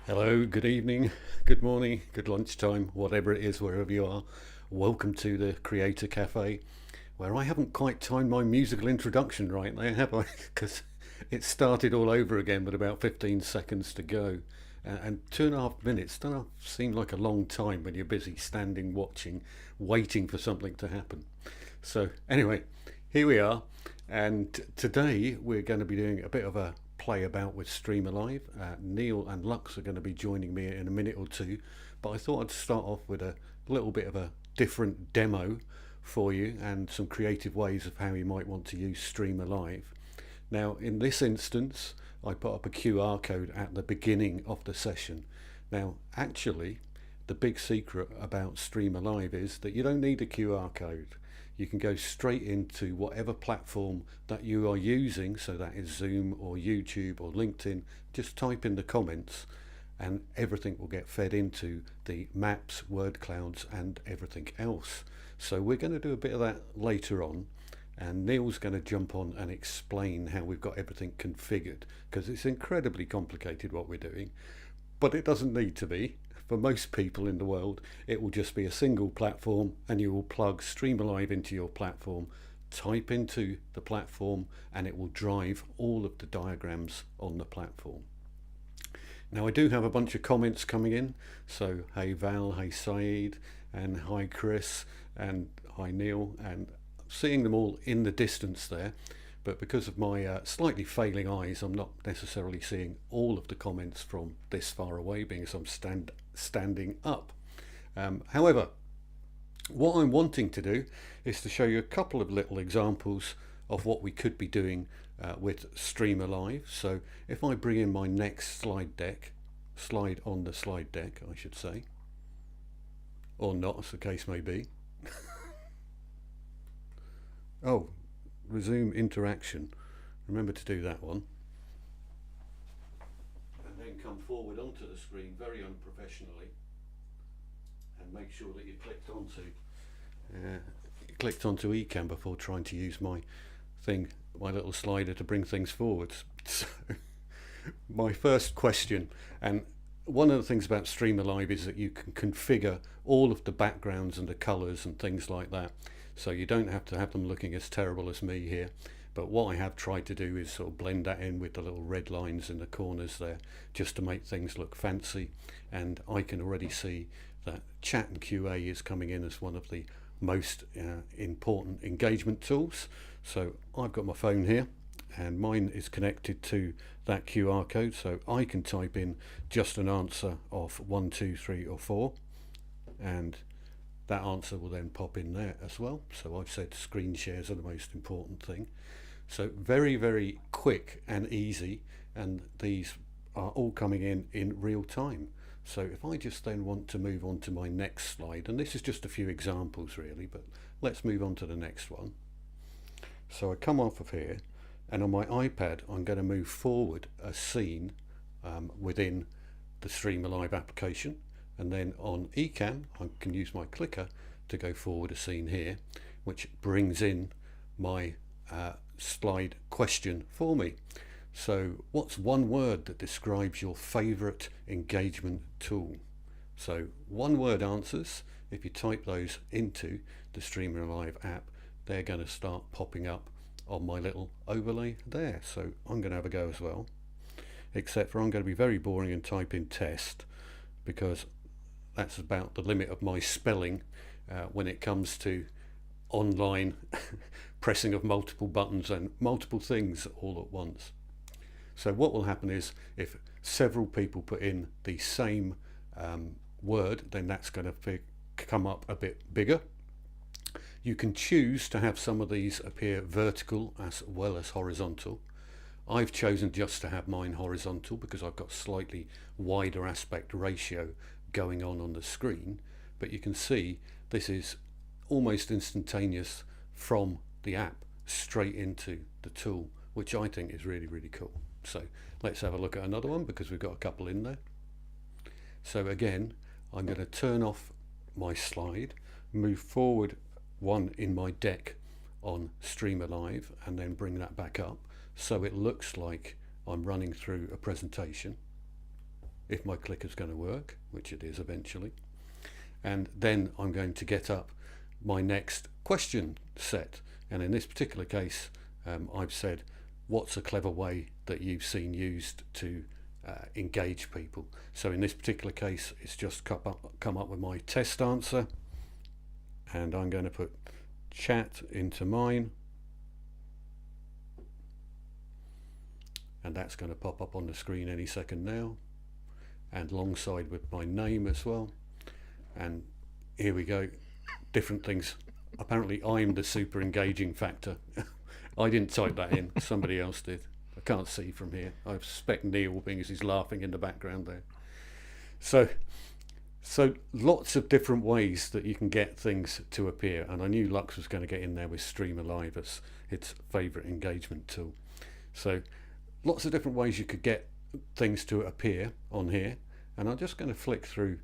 Hello, good evening, good morning, good lunchtime, whatever it is, wherever you are. Welcome to the Creator Cafe, where I haven't quite timed my musical introduction right there, have I? Because it started all over again with about 15 seconds to go. And 2.5 minutes doesn't seem like a long time when you're busy standing, watching, waiting for something to happen. So anyway, here we are. And today we're going to be doing a bit of a play about with StreamAlive. Neil and Lux are going to be joining me in a minute or two, but I thought I'd start off with a little bit of a different demo for you and some creative ways of how you might want to use StreamAlive. Now in this instance I put up a QR code at the beginning of the session. Now actually the big secret about StreamAlive is that you don't need a QR code. You can go straight into whatever platform that you are using, so that is Zoom or YouTube or LinkedIn. Just type in the comments and everything will get fed into the maps, word clouds and everything else. So we're going to do a bit of that later on, and Neil's going to jump on and explain how we've got everything configured, because it's incredibly complicated what we're doing, but it doesn't need to be. For most people in the world, it will just be a single platform and you will plug StreamAlive into your platform, type into the platform, and it will drive all of the diagrams on the platform. Now I do have a bunch of comments coming in, so hey Val, hey Saeed, and hi Chris, and hi Neil, and seeing them all in the distance there, but because of my slightly failing eyes I'm not necessarily seeing all of the comments from this far away, being as I'm standing up. However, what I'm wanting to do is to show you a couple of little examples of what we could be doing with StreamAlive. So if I bring in my next slide on the slide deck I should say, or not as the case may be. Oh, resume interaction, remember to do that one, and then come forward onto the screen very unprofessionally and make sure that you clicked onto Ecamm before trying to use my little slider to bring things forwards. So my first question, and one of the things about StreamAlive is that you can configure all of the backgrounds and the colors and things like that, so you don't have to have them looking as terrible as me here. But what I have tried to do is sort of blend that in with the little red lines in the corners there, just to make things look fancy. And I can already see that chat and QA is coming in as one of the most important engagement tools. So I've got my phone here and mine is connected to that QR code, so I can type in just an answer of 1, 2, 3 or 4, and that answer will then pop in there as well. So I've said screen shares are the most important thing. So very, very quick and easy, and these are all coming in real time. So if I just then want to move on to my next slide, and this is just a few examples really, but let's move on to the next one. So I come off of here, and on my iPad I'm going to move forward a scene within the StreamAlive application, and then on Ecamm I can use my clicker to go forward a scene here, which brings in my slide question for me. So what's one word that describes your favorite engagement tool? So one word answers, if you type those into the StreamAlive app, they're going to start popping up on my little overlay there. So I'm going to have a go as well. except for I'm going to be very boring and type in test, because that's about the limit of my spelling when it comes to online pressing of multiple buttons and multiple things all at once. So what will happen is, if several people put in the same word, then that's going to come up a bit bigger. You can choose to have some of these appear vertical as well as horizontal. I've chosen just to have mine horizontal because I've got slightly wider aspect ratio going on the screen, but you can see this is almost instantaneous from the app straight into the tool, which I think is really, really cool. So let's have a look at another one, because we've got a couple in there. So again, I'm going to turn off my slide, move forward one in my deck on StreamAlive, and then bring that back up so it looks like I'm running through a presentation, if my clicker's going to work, which it is eventually. And then I'm going to get up my next question set, and in this particular case I've said, what's a clever way that you've seen used to engage people? So in this particular case, it's just come up with my test answer, and I'm going to put chat into mine, and that's going to pop up on the screen any second now, and alongside with my name as well. And here we go, different things. Apparently I'm the super engaging factor. I didn't type that in, somebody else did. I can't see from here. I suspect Neil, being as he's laughing in the background there. So lots of different ways that you can get things to appear, and I knew Lux was going to get in there with StreamAlive as its favourite engagement tool. So lots of different ways you could get things to appear on here, and I'm just going to flick through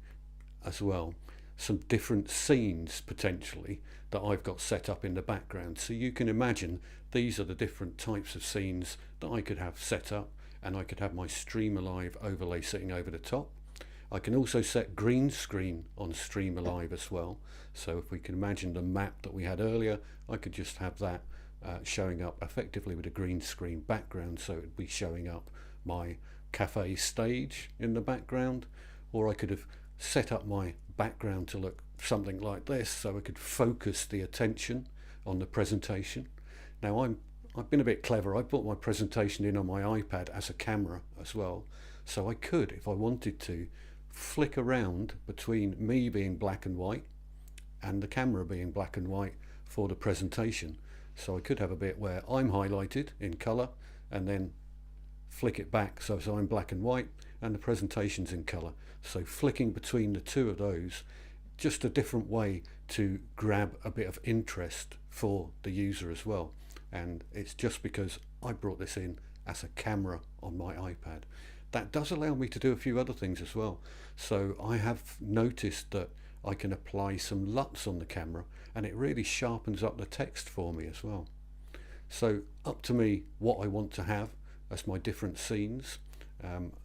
as well some different scenes potentially that I've got set up in the background. So you can imagine these are the different types of scenes that I could have set up, and I could have my StreamAlive overlay sitting over the top. I can also set green screen on StreamAlive as well. So if we can imagine the map that we had earlier, I could just have that showing up effectively with a green screen background, so it would be showing up my cafe stage in the background. Or I could have set up my background to look something like this, so I could focus the attention on the presentation. Now I've been a bit clever. I put my presentation in on my iPad as a camera as well, so I could, if I wanted to, flick around between me being black and white and the camera being black and white for the presentation. So I could have a bit where I'm highlighted in colour, and then flick it back so I'm black and white and the presentation's in colour. So flicking between the two of those, just a different way to grab a bit of interest for the user as well. And it's just because I brought this in as a camera on my iPad. That does allow me to do a few other things as well. So I have noticed that I can apply some LUTs on the camera, and it really sharpens up the text for me as well. So up to me what I want to have as my different scenes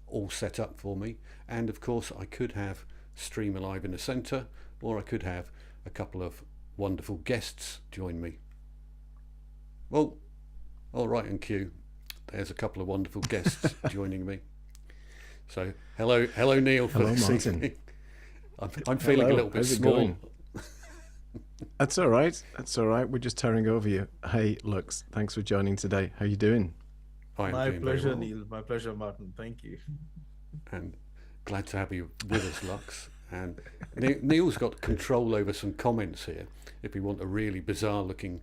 all set up for me. And of course I could have StreamAlive in the center, or I could have a couple of wonderful guests join me. Well, all right, and cue, there's a couple of wonderful guests joining me. So hello Neil. Hello, Martin. I'm feeling a little bit small. That's all right. That's all right. We're just tearing over you. Hey, Lux, thanks for joining today. How you doing? My pleasure, Neil. My pleasure, Martin. Thank you. And glad to have you with us, Lux. And Neil's got control over some comments here. If we want a really bizarre-looking,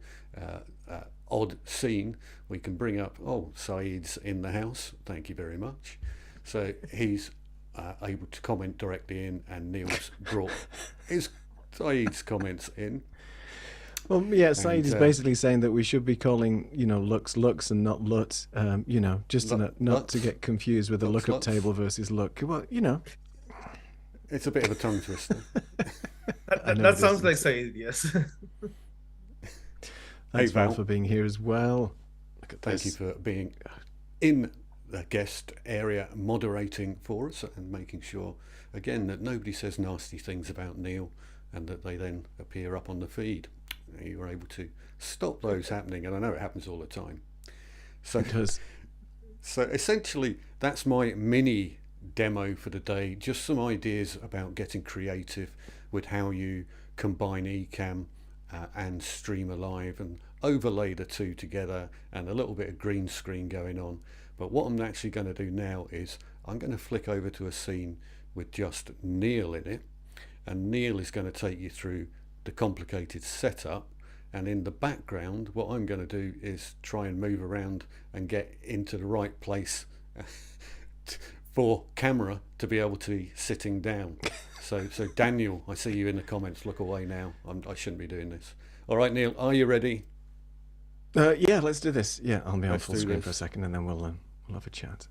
odd scene, we can bring up, Saeed's in the house. Thank you very much. So he's able to comment directly in, and Neil's brought Saeed's comments in. Well, yeah, Saeed is basically saying that we should be calling, Lux Lux and not Lut, just not to get confused with the lookup Lutz. Table versus Look. Well, It's a bit of a tongue twister. that sounds like Saeed, yes. Thanks, Val, for being here as well. Look at Thank this. you for being in the guest area, moderating for us and making sure, again, that nobody says nasty things about Neil and that they then appear up on the feed. You were able to stop those happening, and I know it happens all the time. So Because So essentially, that's my mini demo for the day. Just some ideas about getting creative with how you combine Ecamm and StreamAlive and overlay the two together, and a little bit of green screen going on. But what I'm actually going to do now is I'm going to flick over to a scene with just Neil in it, and Neil is going to take you through the complicated setup. And in the background, what I'm going to do is try and move around and get into the right place for camera to be able to be sitting down. So Daniel, I see you in the comments. Look away now. I shouldn't be doing this. All right, Neil, are you ready? Yeah, let's do this. Yeah, I'll be on full screen for a second, and then we'll have a chat.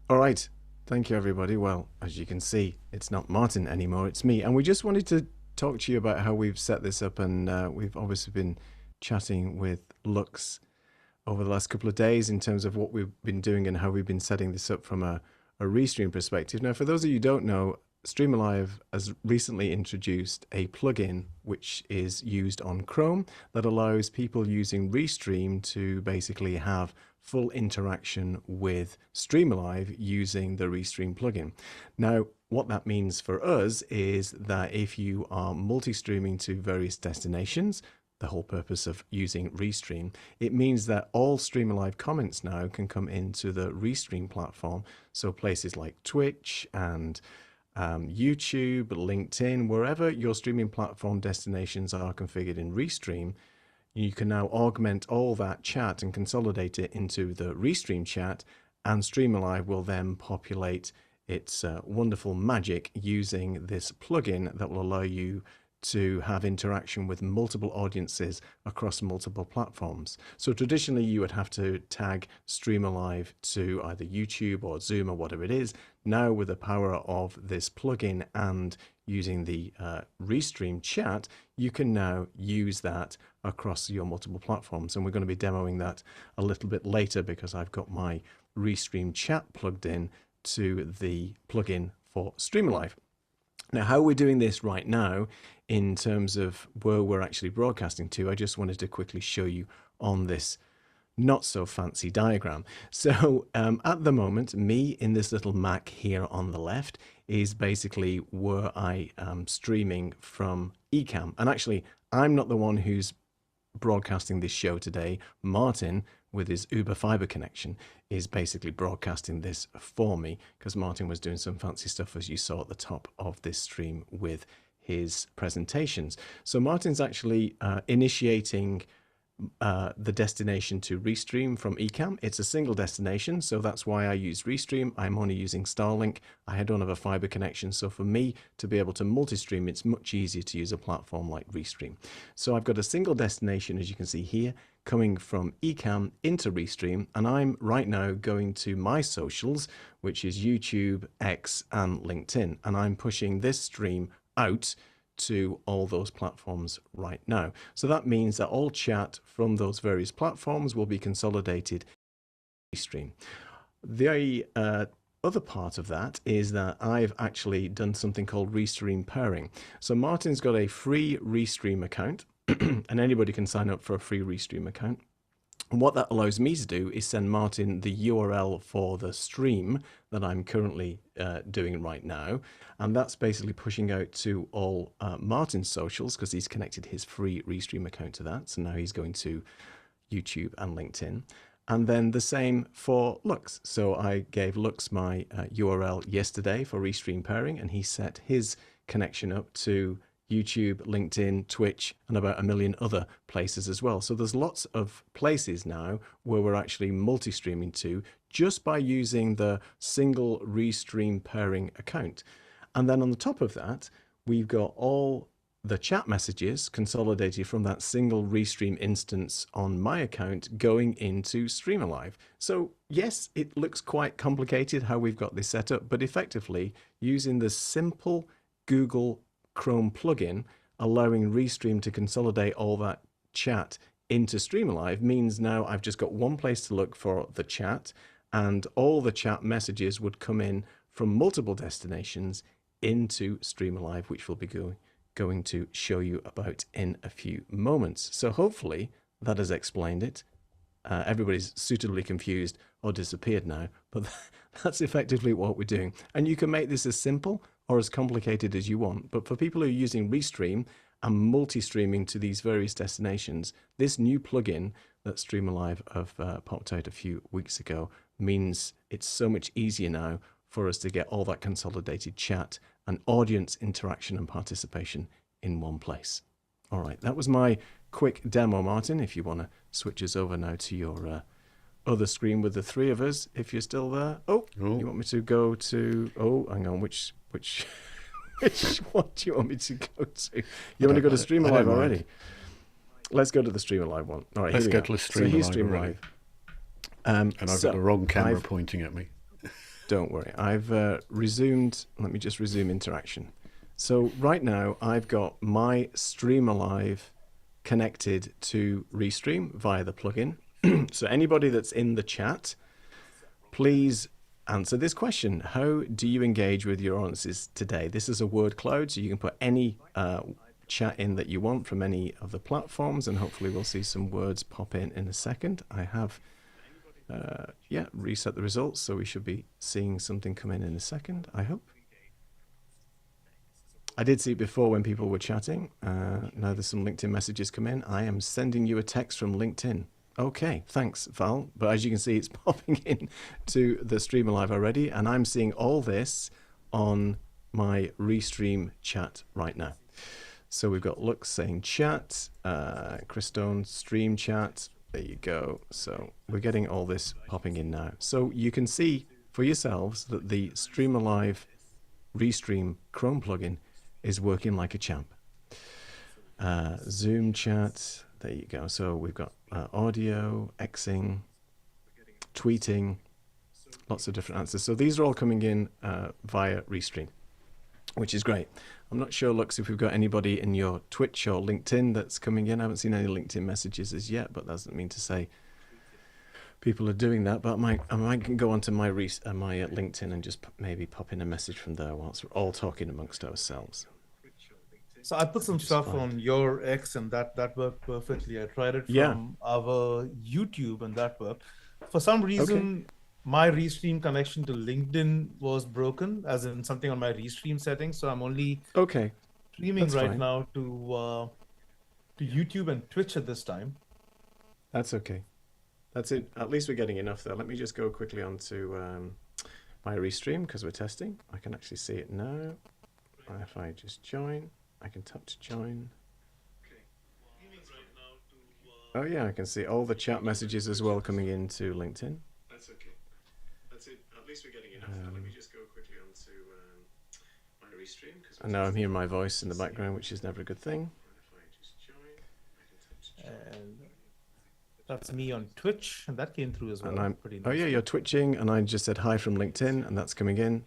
All right. Thank you, everybody. Well, as you can see, it's not Martin anymore. It's me. And we just wanted to talk to you about how we've set this up, and we've obviously been chatting with Lux over the last couple of days in terms of what we've been doing and how we've been setting this up from a restream perspective. Now, for those of you who don't know, StreamAlive has recently introduced a plugin which is used on Chrome that allows people using Restream to basically have full interaction with StreamAlive using the Restream plugin. Now, what that means for us is that if you are multi-streaming to various destinations, the whole purpose of using Restream, it means that all StreamAlive comments now can come into the Restream platform. So places like Twitch and YouTube, LinkedIn, wherever your streaming platform destinations are configured in Restream, you can now augment all that chat and consolidate it into the Restream chat, and StreamAlive will then populate its wonderful magic using this plugin that will allow you to have interaction with multiple audiences across multiple platforms. So traditionally you would have to tag StreamAlive to either YouTube or Zoom or whatever it is. Now with the power of this plugin and using the Restream chat, you can now use that across your multiple platforms. And we're going to be demoing that a little bit later because I've got my Restream chat plugged in to the plugin for StreamAlive. Now, how we're doing this right now in terms of where we're actually broadcasting to, I just wanted to quickly show you on this not so fancy diagram. So at the moment, me in this little Mac here on the left is basically where I am streaming from Ecamm. And actually, I'm not the one who's broadcasting this show today. Martin, with his Uber fiber connection, is basically broadcasting this for me because Martin was doing some fancy stuff, as you saw at the top of this stream with his presentations. So Martin's actually initiating the destination to Restream from Ecamm. It's a single destination, so that's why I use Restream. I'm only using Starlink. I don't have a fiber connection, so for me to be able to multi-stream, it's much easier to use a platform like Restream. So I've got a single destination, as you can see here, coming from Ecamm into Restream, and I'm right now going to my socials, which is YouTube, X, and LinkedIn, and I'm pushing this stream out to all those platforms right now. So that means that all chat from those various platforms will be consolidated in Restream. The other part of that is that I've actually done something called Restream pairing. So Martin's got a free Restream account, and anybody can sign up for a free Restream account. And what that allows me to do is send Martin the URL for the stream that I'm currently doing right now. And that's basically pushing out to all Martin's socials because he's connected his free Restream account to that. So now he's going to YouTube and LinkedIn. And then the same for Lux. So I gave Lux my URL yesterday for Restream pairing, and he set his connection up to YouTube, LinkedIn, Twitch, and about a million other places as well. So there's lots of places now where we're actually multi-streaming to just by using the single Restream pairing account. And then on the top of that, we've got all the chat messages consolidated from that single Restream instance on my account going into StreamAlive. So yes, it looks quite complicated how we've got this set up, but effectively using the simple Google Chrome plugin, allowing Restream to consolidate all that chat into StreamAlive means now I've just got one place to look for the chat, and all the chat messages would come in from multiple destinations into StreamAlive, which we'll be going to show you about in a few moments. So hopefully that has explained it. Everybody's suitably confused or disappeared now, but that's effectively what we're doing. And you can make this as simple or as complicated as you want. But for people who are using Restream and multi-streaming to these various destinations, this new plugin that StreamAlive have popped out a few weeks ago means it's so much easier now for us to get all that consolidated chat and audience interaction and participation in one place. All right, that was my quick demo, Martin. If you want to switch us over now to your other screen with the three of us, if you're still there. Oh, you want me to go to? Oh, hang on. Which which one do you want me to go to? You want to go to StreamAlive already? Let's go to the StreamAlive one. All right, let's go to the StreamAlive. So here's StreamAlive. And I've got the wrong camera pointing at me. Don't worry. I've resumed. Let me just resume interaction. So right now, I've got my StreamAlive connected to Restream via the plugin. So anybody that's in the chat, please answer this question. How do you engage with your audiences today? This is a word cloud, so you can put any chat in that you want from any of the platforms, and hopefully we'll see some words pop in a second. I have reset the results, so we should be seeing something come in a second, I hope. I did see it before when people were chatting. Now there's some LinkedIn messages come in. I am sending you a text from LinkedIn. Okay, thanks, Val. But as you can see, it's popping in to the StreamAlive already, and I'm seeing all this on my Restream chat right now. So we've got Lux saying chat, Christone stream chat. There you go. So we're getting all this popping in now. So you can see for yourselves that the StreamAlive Restream Chrome plugin is working like a champ. Zoom chat. There you go. So we've got audio, Xing, tweeting, lots of different answers. So these are all coming in via Restream, which is great. I'm not sure, Lux, if we've got anybody in your Twitch or LinkedIn that's coming in. I haven't seen any LinkedIn messages as yet, but that doesn't mean to say people are doing that. But I might go onto my LinkedIn and just maybe pop in a message from there whilst we're all talking amongst ourselves. So I put some stuff on your X, and that worked perfectly. I tried it from our YouTube, and that worked. For some reason, my Restream connection to LinkedIn was broken, as in something on my Restream settings. So I'm only streaming now to YouTube and Twitch at this time. That's okay. That's it. At least we're getting enough there. Let me just go quickly onto my Restream because we're testing. I can actually see it now. If I just join, I can tap to join. Oh yeah, I can see all the chat messages as well coming into LinkedIn. That's okay. That's it. At least we're getting enough. Let me just go quickly onto my Restream. And now I'm hearing my voice in the background, which is never a good thing. And that's me on Twitch, and that came through as well. And oh yeah, you're twitching, and I just said hi from LinkedIn, and that's coming in.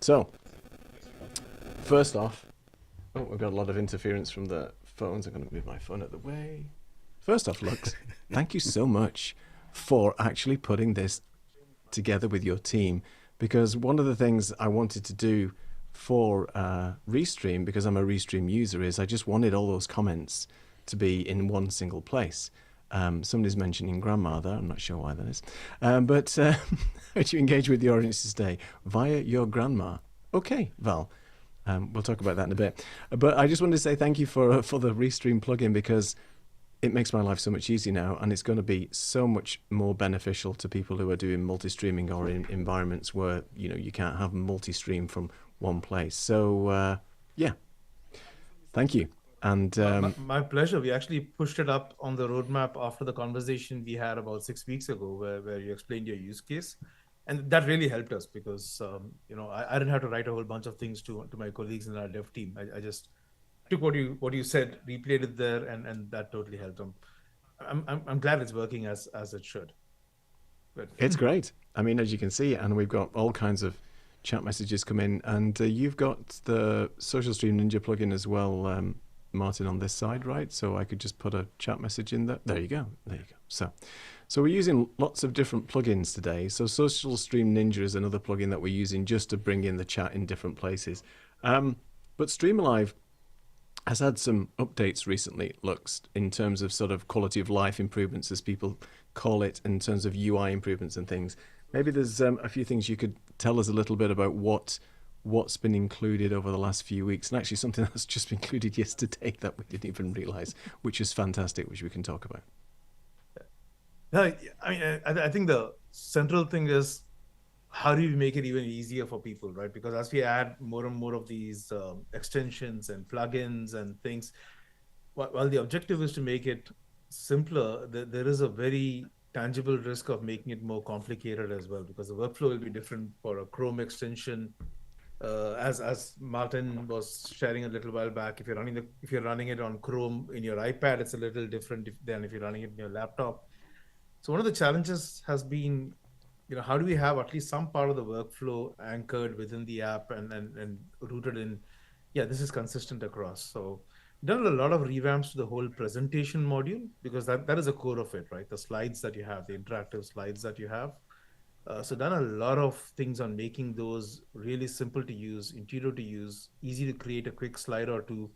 So, first off, we've got a lot of interference from the phones. I'm going to move my phone out of the way. First off, Lux, thank you so much for actually putting this together with your team, because one of the things I wanted to do for Restream, because I'm a Restream user, is I just wanted all those comments to be in one single place. Somebody's mentioning grandma there. I'm not sure why that is. But how do you engage with the audiences today? Via your grandma. Okay, Val. We'll talk about that in a bit. But I just wanted to say thank you for the Restream plugin, because it makes my life so much easier now, and it's going to be so much more beneficial to people who are doing multi-streaming or in environments where you can't have multi-stream from one place. So yeah, thank you. And my pleasure. We actually pushed it up on the roadmap after the conversation we had about 6 weeks ago, where you explained your use case, and that really helped us because I didn't have to write a whole bunch of things to my colleagues in our dev team. I just took what you said, replayed it there, and that totally helped them. I'm glad it's working as it should. Good. It's great. I mean, as you can see, and we've got all kinds of chat messages come in, and you've got the Social Stream Ninja plugin as well, Martin, on this side, right? So I could just put a chat message in there. There you go. There you go. So we're using lots of different plugins today. So Social Stream Ninja is another plugin that we're using just to bring in the chat in different places. But StreamAlive has had some updates recently, Lux, in terms of sort of quality of life improvements as people call it in terms of UI improvements and things. Maybe there's a few things you could tell us a little bit about what's been included over the last few weeks, and actually something that's just been included yesterday that we didn't even realize, which is fantastic, which we can talk about. No, I mean, I think the central thing is how do you make it even easier for people, right? Because as we add more and more of these extensions and plugins and things, while the objective is to make it simpler, there is a very tangible risk of making it more complicated as well, because the workflow will be different for a Chrome extension. As Martin was sharing a little while back, if you're running it on Chrome in your iPad, it's a little different than if you're running it in your laptop. So one of the challenges has been, how do we have at least some part of the workflow anchored within the app and rooted in, this is consistent across. So we've done a lot of revamps to the whole presentation module, because that is the core of it, right? The slides that you have, the interactive slides that you have. So done a lot of things on making those really simple to use, intuitive to use, easy to create a quick slide or two.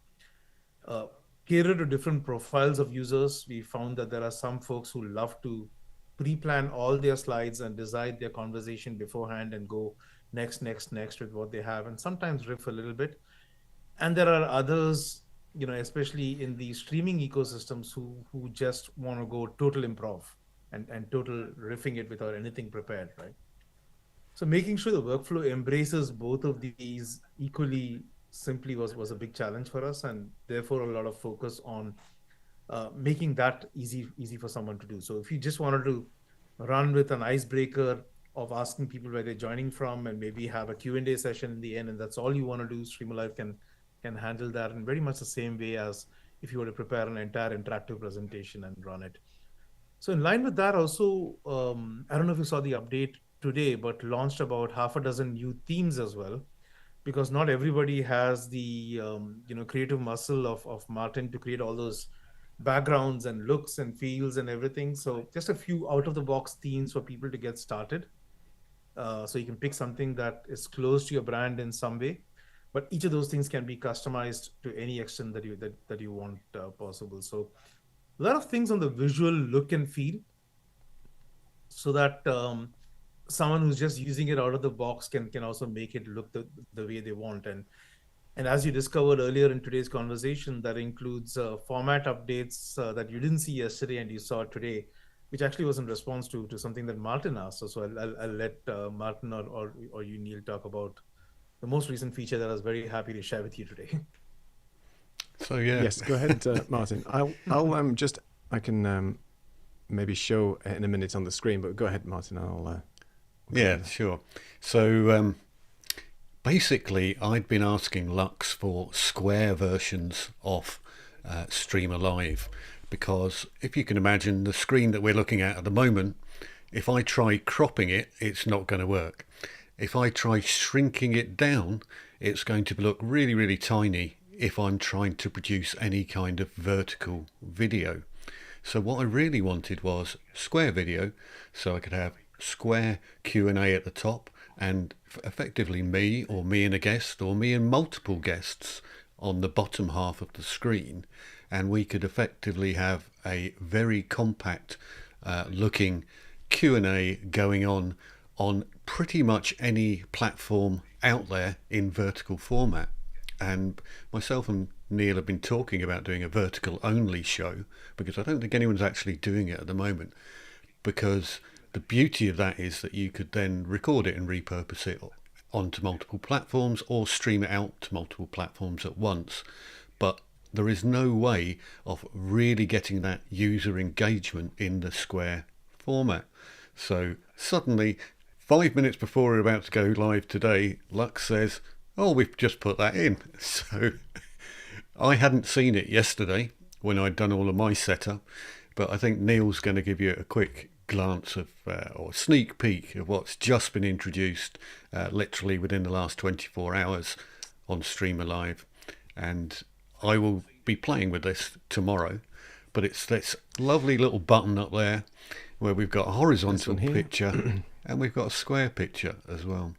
Cater to different profiles of users. We found that there are some folks who love to pre-plan all their slides and decide their conversation beforehand and go next with what they have, and sometimes riff a little bit. And there are others, especially in the streaming ecosystems, who just want to go total improv and total riffing it without anything prepared, right? So making sure the workflow embraces both of these equally simply was a big challenge for us, and therefore a lot of focus on making that easy for someone to do. So if you just wanted to run with an icebreaker of asking people where they're joining from and maybe have a Q&A session in the end, and that's all you want to do, StreamAlive can handle that in very much the same way as if you were to prepare an entire interactive presentation and run it. So in line with that also, I don't know if you saw the update today, but launched about half a dozen new themes as well, because not everybody has the creative muscle of Martin to create all those backgrounds and looks and feels and everything. So just a few out of the box themes for people to get started. So you can pick something that is close to your brand in some way, but each of those things can be customized to any extent that you want possible. So a lot of things on the visual look and feel, so that someone who's just using it out of the box can also make it look the way they want. And as you discovered earlier in today's conversation, that includes format updates that you didn't see yesterday and you saw today, which actually was in response to something that Martin asked. So I'll let Martin or you, Neil, talk about the most recent feature that I was very happy to share with you today. So yeah. Yes, go ahead, Martin. I can maybe show in a minute on the screen, but go ahead, Martin. Yeah, sure. So basically, I'd been asking Lux for square versions of StreamAlive, because if you can imagine the screen that we're looking at the moment, if I try cropping it, it's not going to work. If I try shrinking it down, it's going to look really, really tiny if I'm trying to produce any kind of vertical video. So what I really wanted was square video, so I could have square Q&A at the top, and effectively me and a guest, or me and multiple guests on the bottom half of the screen, and we could effectively have a very compact looking Q&A going on pretty much any platform out there in vertical format. And myself and Neil have been talking about doing a vertical only show, because I don't think anyone's actually doing it at the moment, because the beauty of that is that you could then record it and repurpose it onto multiple platforms or stream it out to multiple platforms at once. But there is no way of really getting that user engagement in the square format. So suddenly, 5 minutes before we're about to go live today, Lux says, oh, we've just put that in. So I hadn't seen it yesterday when I'd done all of my setup, but I think Neil's going to give you a quick glance of or sneak peek of what's just been introduced literally within the last 24 hours on StreamAlive. And I will be playing with this tomorrow, but it's this lovely little button up there where we've got a horizontal picture and we've got a square picture as well.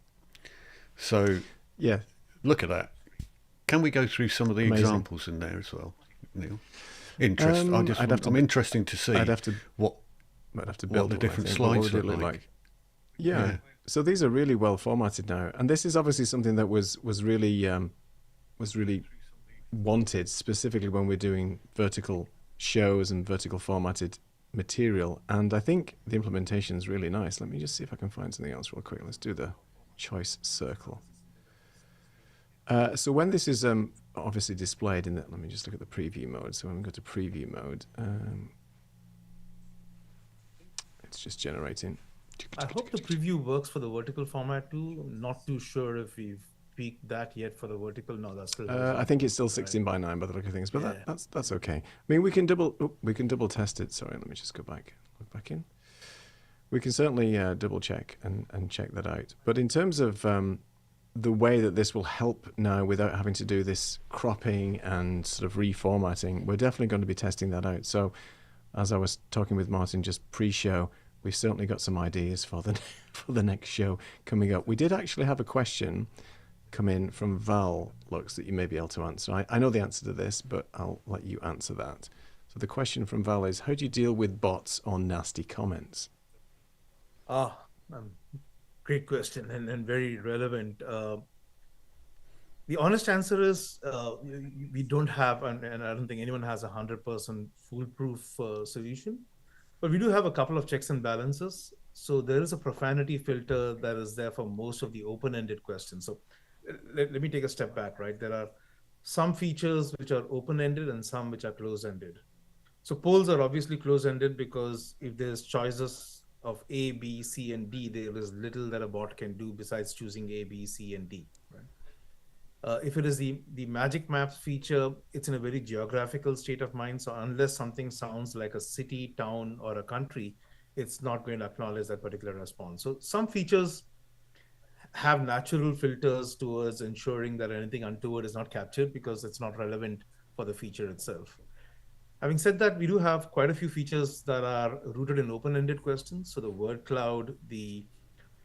So yeah, look at that. Can we go through some of the examples in there as well, Neil? I'm interesting to see what Might have to build the it, different I think, but what slides would it look look like? Yeah. Yeah. So these are really well formatted now, and this is obviously something that was really wanted specifically when we're doing vertical shows and vertical formatted material. And I think the implementation is really nice. Let me just see if I can find something else real quick. Let's do the choice circle. So when this is obviously displayed in that, let me just look at the preview mode. So when we go to preview mode, it's just generating. I hope the preview works for the vertical format too. Not too sure if we've peaked that yet for the vertical. No, that's still. I think it's still 16 by 9 by the look of things, but Yeah. that's okay. I mean, we can double test it. Sorry, let me just go back, log back in. We can certainly double check and check that out. But in terms of the way that this will help now without having to do this cropping and sort of reformatting, we're definitely going to be testing that out. So as I was talking with Martin just pre-show, we've certainly got some ideas for the next show coming up. We did actually have a question come in from Val, Lux, that you may be able to answer. I know the answer to this, but I'll let you answer that. So the question from Val is, how do you deal with bots or nasty comments? Great question and very relevant. The honest answer is we don't have, and I don't think anyone has 100% foolproof solution, but we do have a couple of checks and balances. So there is a profanity filter that is there for most of the open-ended questions. So let me take a step back, right? There are some features which are open-ended and some which are closed-ended. So polls are obviously closed-ended because if there's choices of A, B, C, and D, there is little that a bot can do besides choosing A, B, C, and D, right? If it is the magic maps feature, it's in a very geographical state of mind. So unless something sounds like a city, town, or a country, it's not going to acknowledge that particular response. So some features have natural filters towards ensuring that anything untoward is not captured because it's not relevant for the feature itself. Having said that, we do have quite a few features that are rooted in open-ended questions. So the word cloud, the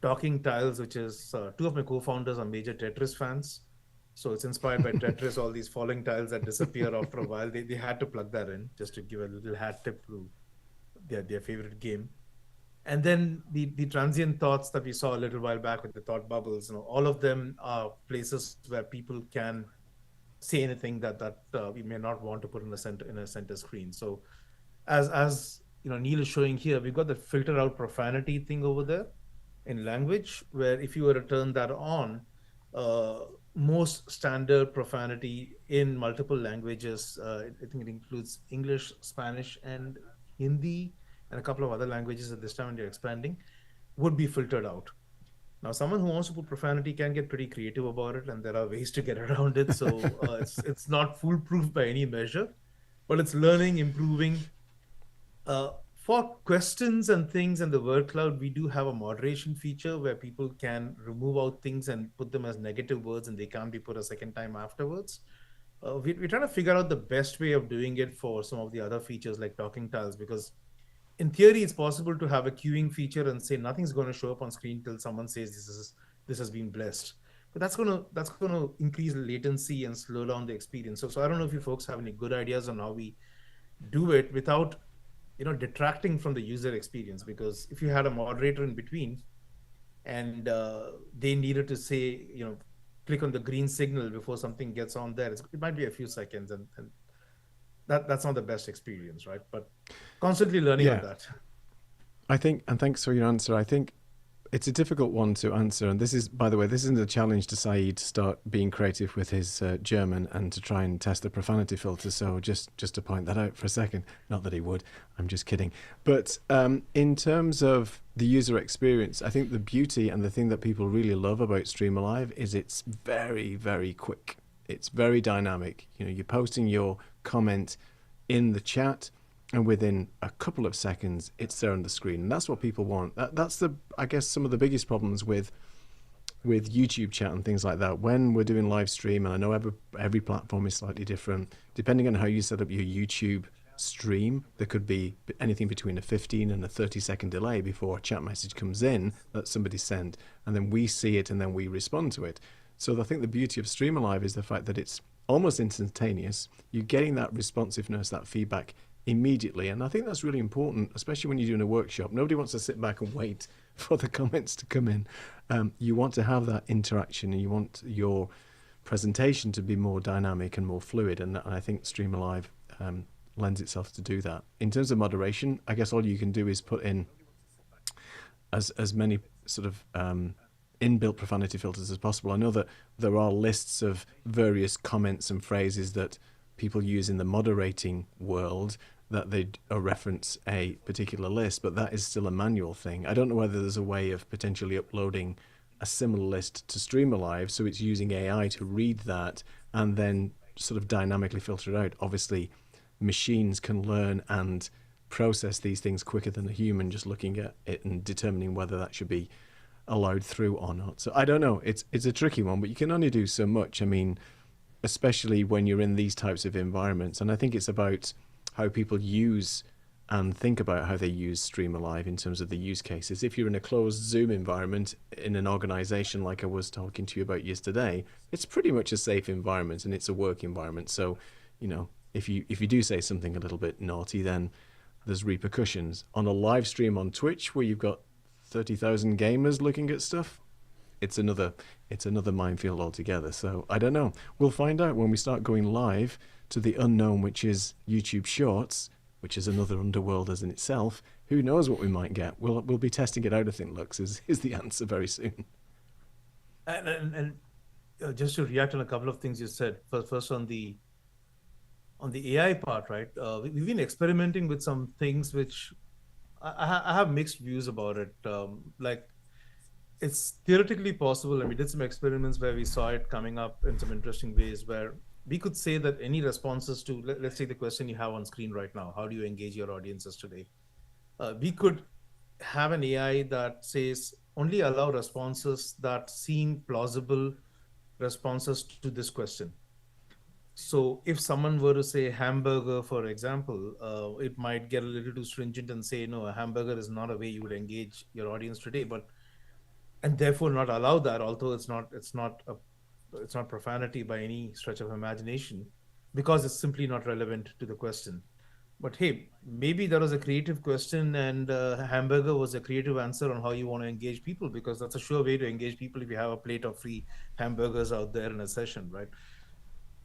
talking tiles, which is two of my co-founders are major Tetris fans. So it's inspired by Tetris, all these falling tiles that disappear after a while. They had to plug that in just to give a little hat tip to their favorite game. And then the transient thoughts that we saw a little while back with the thought bubbles, all of them are places where people can say anything that we may not want to put in a center screen. So as Neil is showing here, we've got the filter out profanity thing over there in language, where if you were to turn that on, most standard profanity in multiple languages, I think it includes English, Spanish, and Hindi, and a couple of other languages at this time when you're expanding, would be filtered out. Now, someone who wants to put profanity can get pretty creative about it, and there are ways to get around it. So it's not foolproof by any measure, but it's learning, improving. For questions and things in the word cloud, we do have a moderation feature where people can remove out things and put them as negative words, and they can't be put a second time afterwards. We're trying to figure out the best way of doing it for some of the other features like talking tiles, because in theory, it's possible to have a queuing feature and say nothing's going to show up on screen till someone says this has been blessed. But that's going to increase latency and slow down the experience. So I don't know if you folks have any good ideas on how we do it without detracting from the user experience. Because if you had a moderator in between and they needed to say click on the green signal before something gets on there, it might be a few seconds, and that's not the best experience, right? But constantly learning on that. I think, and thanks for your answer. I think it's a difficult one to answer. And this is, by the way, this isn't a challenge to Saeed to start being creative with his German and to try and test the profanity filter. So just to point that out for a second, not that he would, I'm just kidding. But in terms of the user experience, I think the beauty and the thing that people really love about StreamAlive is it's very, very quick. It's very dynamic. You're posting your comment in the chat, and within a couple of seconds it's there on the screen, and that's what people want. That's I guess some of the biggest problems with YouTube chat and things like that when we're doing live stream, and I know every platform is slightly different depending on how you set up your YouTube stream. There could be anything between a 15 and a 30-second delay before a chat message comes in that somebody sent, and then we see it and then we respond to it. So I think the beauty of StreamAlive is the fact that it's almost instantaneous. You're getting that responsiveness, that feedback immediately. And I think that's really important, especially when you're doing a workshop. Nobody wants to sit back and wait for the comments to come in. You want to have that interaction, and you want your presentation to be more dynamic and more fluid. And I think StreamAlive lends itself to do that. In terms of moderation, I guess all you can do is put in as many sort of inbuilt profanity filters as possible. I know that there are lists of various comments and phrases that people use in the moderating world that they reference a particular list, but that is still a manual thing. I don't know whether there's a way of potentially uploading a similar list to StreamAlive, so it's using AI to read that and then sort of dynamically filter it out. Obviously, machines can learn and process these things quicker than a human just looking at it and determining whether that should be allowed through or not. So I don't know. It's a tricky one, but you can only do so much. I mean, especially when you're in these types of environments. And I think it's about how people use and think about how they use StreamAlive in terms of the use cases. If you're in a closed Zoom environment in an organization like I was talking to you about yesterday, it's pretty much a safe environment and it's a work environment. So, you know, if you do say something a little bit naughty, then there's repercussions. On a live stream on Twitch where you've got 30,000 gamers looking at stuff, it's another minefield altogether. So I don't know. We'll find out when we start going live to the unknown, which is YouTube Shorts, which is another underworld as in itself. Who knows what we might get? We'll be testing it out, I think, Lux, is the answer very soon. And just to react on a couple of things you said. First on the AI part, right? We've been experimenting with some things which I have mixed views about it. Like, it's theoretically possible, and we did some experiments where we saw it coming up in some interesting ways, where we could say that any responses to, let's say the question you have on screen right now, how do you engage your audiences today? We could have an AI that says only allow responses that seem plausible responses to this question. So if someone were to say hamburger, for example, it might get a little too stringent and say, no, a hamburger is not a way you would engage your audience today, and therefore not allow that, although it's not profanity by any stretch of imagination, because it's simply not relevant to the question. But hey, maybe that was a creative question, and hamburger was a creative answer on how you want to engage people, because that's a sure way to engage people if you have a plate of free hamburgers out there in a session, right?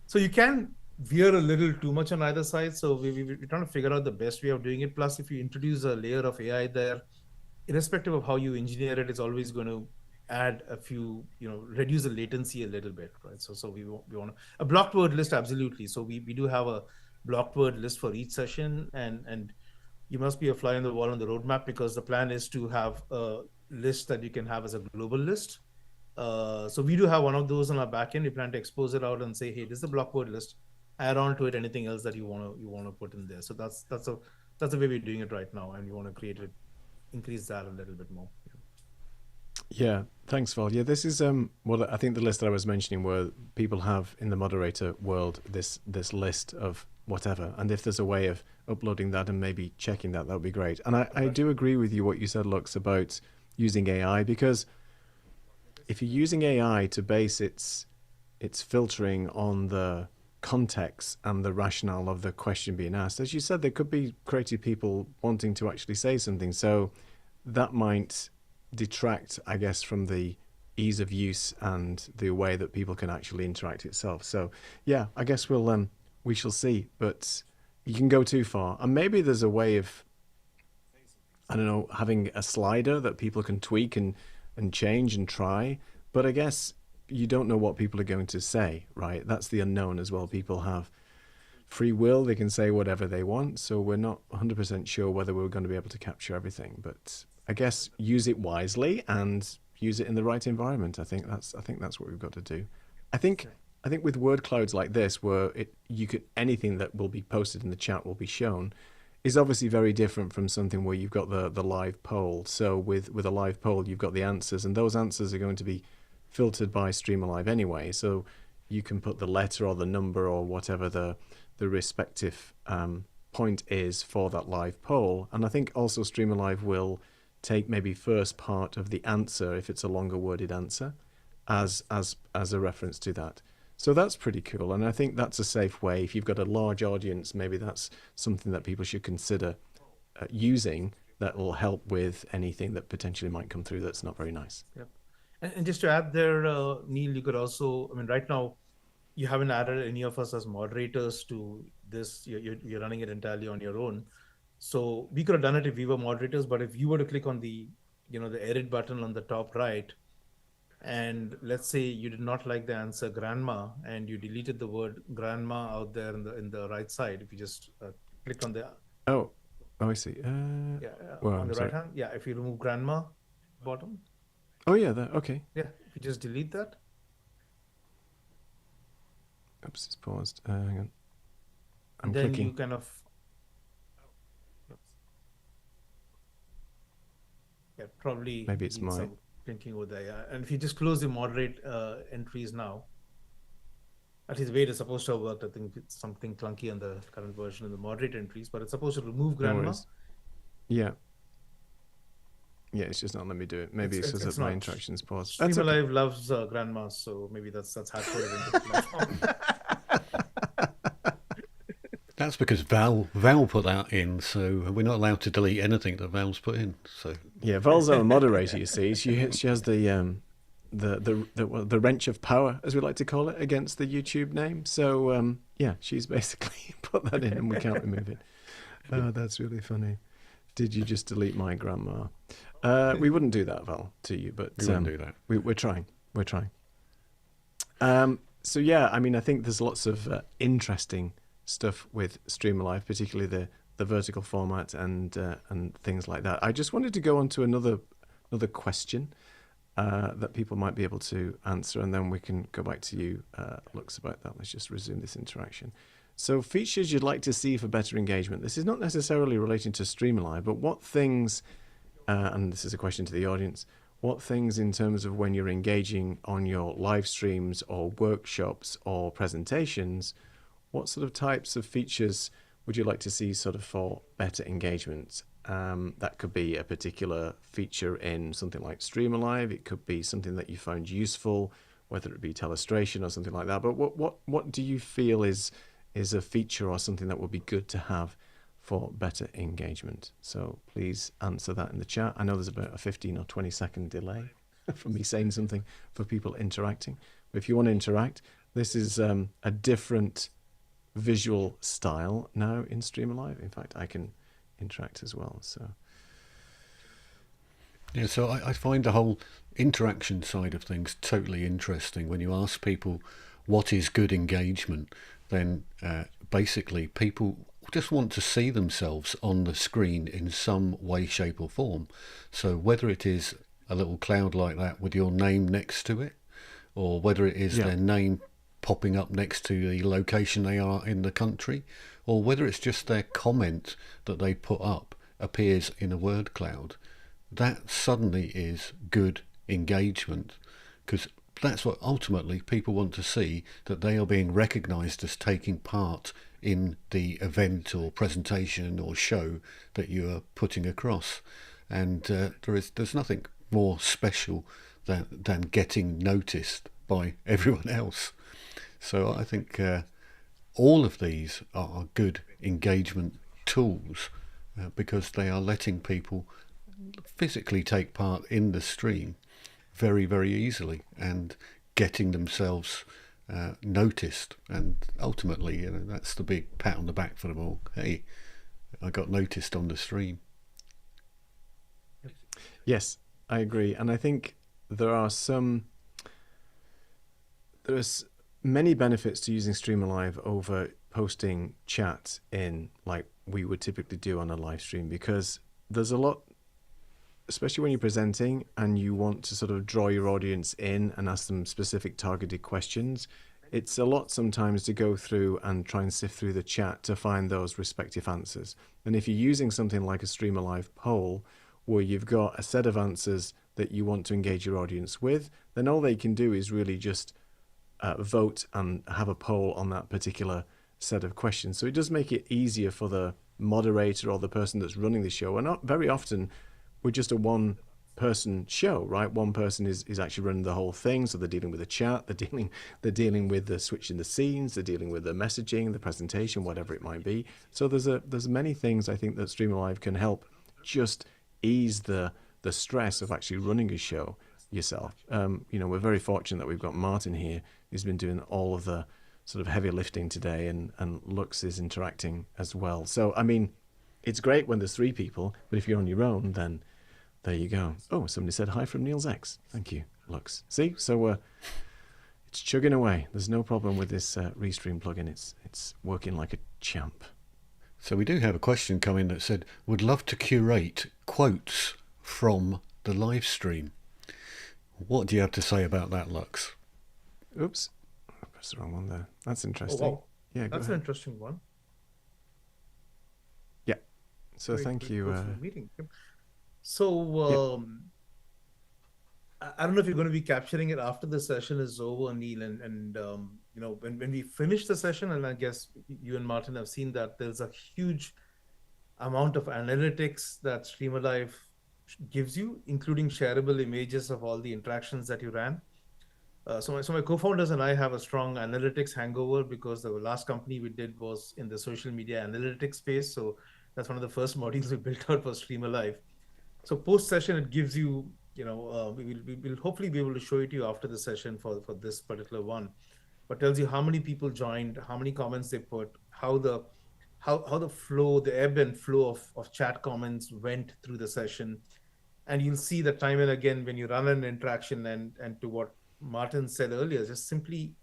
So you can veer a little too much on either side. So we're trying to figure out the best way of doing it. Plus, if you introduce a layer of AI there, irrespective of how you engineer it, it's always going to add a few, reduce the latency a little bit, right? So we want a blocked word list, absolutely. So we do have a blocked word list for each session, and you must be a fly on the wall on the roadmap, because the plan is to have a list that you can have as a global list. So we do have one of those on our backend. We plan to expose it out and say, hey, this is the block word list. Add on to it anything else that you want to put in there. So that's the way we're doing it right now, and we want to increase that a little bit more. Yeah, thanks, Val. Yeah, this is what I think the list that I was mentioning, where people have in the moderator world this list of whatever, and if there's a way of uploading that and maybe checking that would be great. And I do agree with you what you said, Lux, about using AI, because if you're using AI to base its filtering on the context and the rationale of the question being asked, as you said, there could be creative people wanting to actually say something, so that might detract, I guess, from the ease of use and the way that people can actually interact itself. So yeah, I guess we shall see, but you can go too far. And maybe there's a way of, I don't know, having a slider that people can tweak and change and try, but I guess you don't know what people are going to say, right? That's the unknown as well. People have free will, they can say whatever they want, so we're not 100% sure whether we're going to be able to capture everything, but I guess use it wisely and use it in the right environment. I think that's what we've got to do. I think with word clouds like this, where anything that will be posted in the chat will be shown, is obviously very different from something where you've got the live poll. So with a live poll, you've got the answers, and those answers are going to be filtered by StreamAlive anyway. So you can put the letter or the number or whatever the respective point is for that live poll. And I think also StreamAlive will take maybe first part of the answer, if it's a longer worded answer, as a reference to that. So that's pretty cool. And I think that's a safe way. If you've got a large audience, maybe that's something that people should consider using, that will help with anything that potentially might come through that's not very nice. Yep. And just to add there, Neil, you could also, I mean, right now, you haven't added any of us as moderators to this. You're running it entirely on your own. So we could have done it if we were moderators, but if you were to click on the, the edit button on the top right, and let's say you did not like the answer grandma, and you deleted the word grandma out there in the right side, if you just click on the I see. On the right hand, if you remove grandma bottom. Oh yeah, okay. Yeah, if you just delete that. Oops, it's paused. Hang on. I'm then clicking. You kind of. Yeah, probably. Maybe it's my. Clicking over there, yeah. And if you just close the moderate entries now, at least the way it is supposed to have worked, I think it's something clunky on the current version of the moderate entries, but it's supposed to remove grandma. Yeah. Yeah, it's just not letting me do it. Maybe it's just that my interaction's paused. StreamAlive loves grandmas, so maybe that's hard-coded into the platform. That's because Val put that in, so we're not allowed to delete anything that Val's put in. So yeah, Val's our moderator. You see, she has the wrench of power, as we like to call it, against the YouTube name. So yeah, she's basically put that in, and we can't remove it. Oh, that's really funny. Did you just delete my grandma? We wouldn't do that, Val, to you, but we wouldn't do that. We're trying. We're trying. So yeah, I mean, I think there's lots of interesting stuff with StreamAlive, particularly the vertical format and things like that. I just wanted to go on to another question that people might be able to answer, and then we can go back to you, Lux, about that. Let's just resume this interaction. So features you'd like to see for better engagement. This is not necessarily relating to StreamAlive, but what things, and this is a question to the audience, what things in terms of when you're engaging on your live streams or workshops or presentations, what sort of types of features would you like to see sort of for better engagement? That could be a particular feature in something like StreamAlive. It could be something that you found useful, whether it be telestration or something like that. But what do you feel is a feature or something that would be good to have for better engagement? So please answer that in the chat. I know there's about a 15 or 20-second delay from me saying something for people interacting. But if you want to interact, this is a different visual style now in StreamAlive. In fact, I can interact as well. So yeah, so I find the whole interaction side of things totally interesting. When you ask people what is good engagement, then basically people just want to see themselves on the screen in some way, shape or form. So whether it is a little cloud like that with your name next to it, or whether it is their name popping up next to the location they are in the country, or whether it's just their comment that they put up appears in a word cloud, that suddenly is good engagement, because that's what ultimately people want to see, that they are being recognized as taking part in the event or presentation or show that you are putting across. And there's nothing more special than getting noticed by everyone else. So I think all of these are good engagement tools because they are letting people physically take part in the stream very, very easily and getting themselves noticed. And ultimately, that's the big pat on the back for them all. Hey, I got noticed on the stream. Yes, I agree. And I think there's many benefits to using StreamAlive over posting chat in like we would typically do on a live stream, because there's a lot, especially when you're presenting and you want to sort of draw your audience in and ask them specific targeted questions. It's a lot sometimes to go through and try and sift through the chat to find those respective answers. And if you're using something like a StreamAlive poll, where you've got a set of answers that you want to engage your audience with, then all they can do is really just vote and have a poll on that particular set of questions. So it does make it easier for the moderator or the person that's running the show. And not very often, we're just a one person show, right? One person is actually running the whole thing, so they're dealing with the chat, they're dealing with the switching the scenes, they're dealing with the messaging, the presentation, whatever it might be. So there's many things I think that StreamAlive can help just ease the stress of actually running a show yourself. We're very fortunate that we've got Martin here, who's been doing all of the sort of heavy lifting today, and Lux is interacting as well. So I mean, it's great when there's 3 people, but if you're on your own, then there you go. Oh, somebody said hi from Niels X. Thank you, Lux. See, so it's chugging away. There's no problem with this Restream plugin. It's working like a champ. So we do have a question coming that said, would love to curate quotes from the live stream. What do you have to say about that, Lux? Oops, I pressed the wrong one there. That's interesting. Oh, wow. Yeah, that's an interesting one. Yeah. So thank you. Meeting. So I don't know if you're going to be capturing it after the session is over, Neil, and when we finish the session, and I guess you and Martin have seen that there's a huge amount of analytics that StreamAlive gives you, including shareable images of all the interactions that you ran. So my co-founders and I have a strong analytics hangover because the last company we did was in the social media analytics space. So that's one of the first modules we built out for StreamAlive. So post session, it gives you, we will hopefully be able to show it to you after the session for this particular one, but tells you how many people joined, how many comments they put, how the flow, the ebb and flow of chat comments went through the session. And you'll see that time and again, when you run an interaction, and to what Martin said earlier, just simply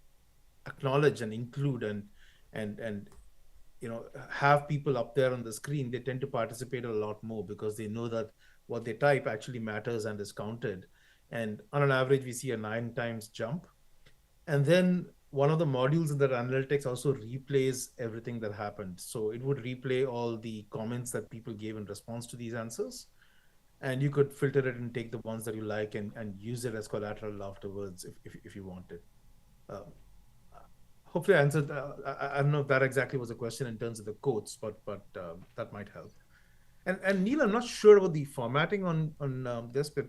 acknowledge and include and have people up there on the screen, they tend to participate a lot more because they know that what they type actually matters and is counted. And on an average, we see a 9 times jump. And then one of the modules in that analytics also replays everything that happened. So it would replay all the comments that people gave in response to these answers. And you could filter it and take the ones that you like and use it as collateral afterwards if you wanted. Hopefully I answered. I don't know if that exactly was a question in terms of the quotes, but that might help. And Neil, I'm not sure about the formatting on this, but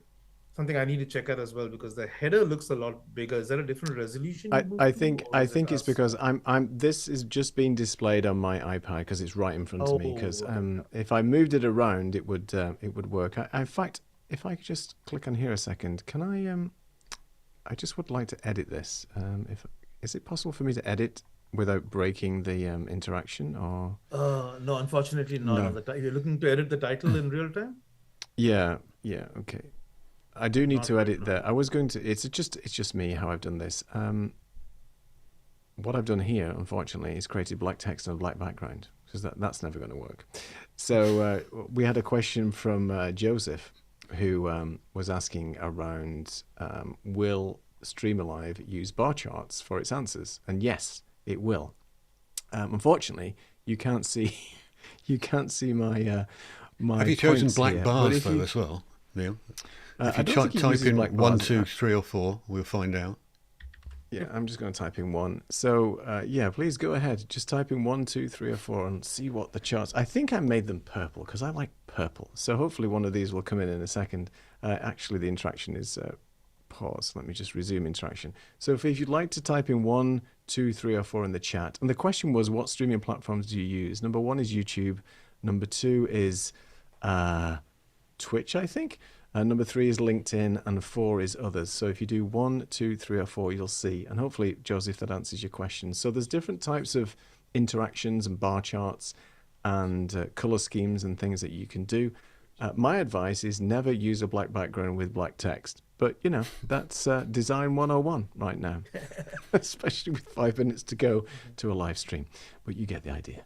something I need to check out as well, because the header looks a lot bigger. Is that a different resolution? I think it's because this is just being displayed on my iPad because it's right in front of me. Because if I moved it around, it would work. In fact, if I could just click on here a second, can I just would like to edit this. Is it possible for me to edit without breaking the interaction, or? No, unfortunately not. No. You're looking to edit the title in real time? Yeah, okay. I do need to edit there. I was going to. It's just me how I've done this. What I've done here, unfortunately, is created black text on a black background, because that's never going to work. So we had a question from Joseph, who was asking around, will StreamAlive use bar charts for its answers? And yes, it will. Unfortunately, you can't see my my. Have you chosen black here, bars though as well, Neil? If you type in 1, 2, 3, or 4, we'll find out. Yeah, I'm just going to type in 1. So yeah, please go ahead. Just type in 1, 2, 3, or 4 and see what the charts. I think I made them purple because I like purple. So hopefully one of these will come in a second. Actually, the interaction is pause. Let me just resume interaction. So if you'd like to type in 1, 2, 3, or 4 in the chat, and the question was, what streaming platforms do you use? Number 1 is YouTube. Number 2 is Twitch, I think. Number 3 is LinkedIn, and 4 is others. So if you do 1, 2, 3, or 4, you'll see. And hopefully, Joseph, that answers your question. So there's different types of interactions and bar charts and color schemes and things that you can do. My advice is never use a black background with black text. But, that's design 101 right now, especially with 5 minutes to go to a live stream. But you get the idea.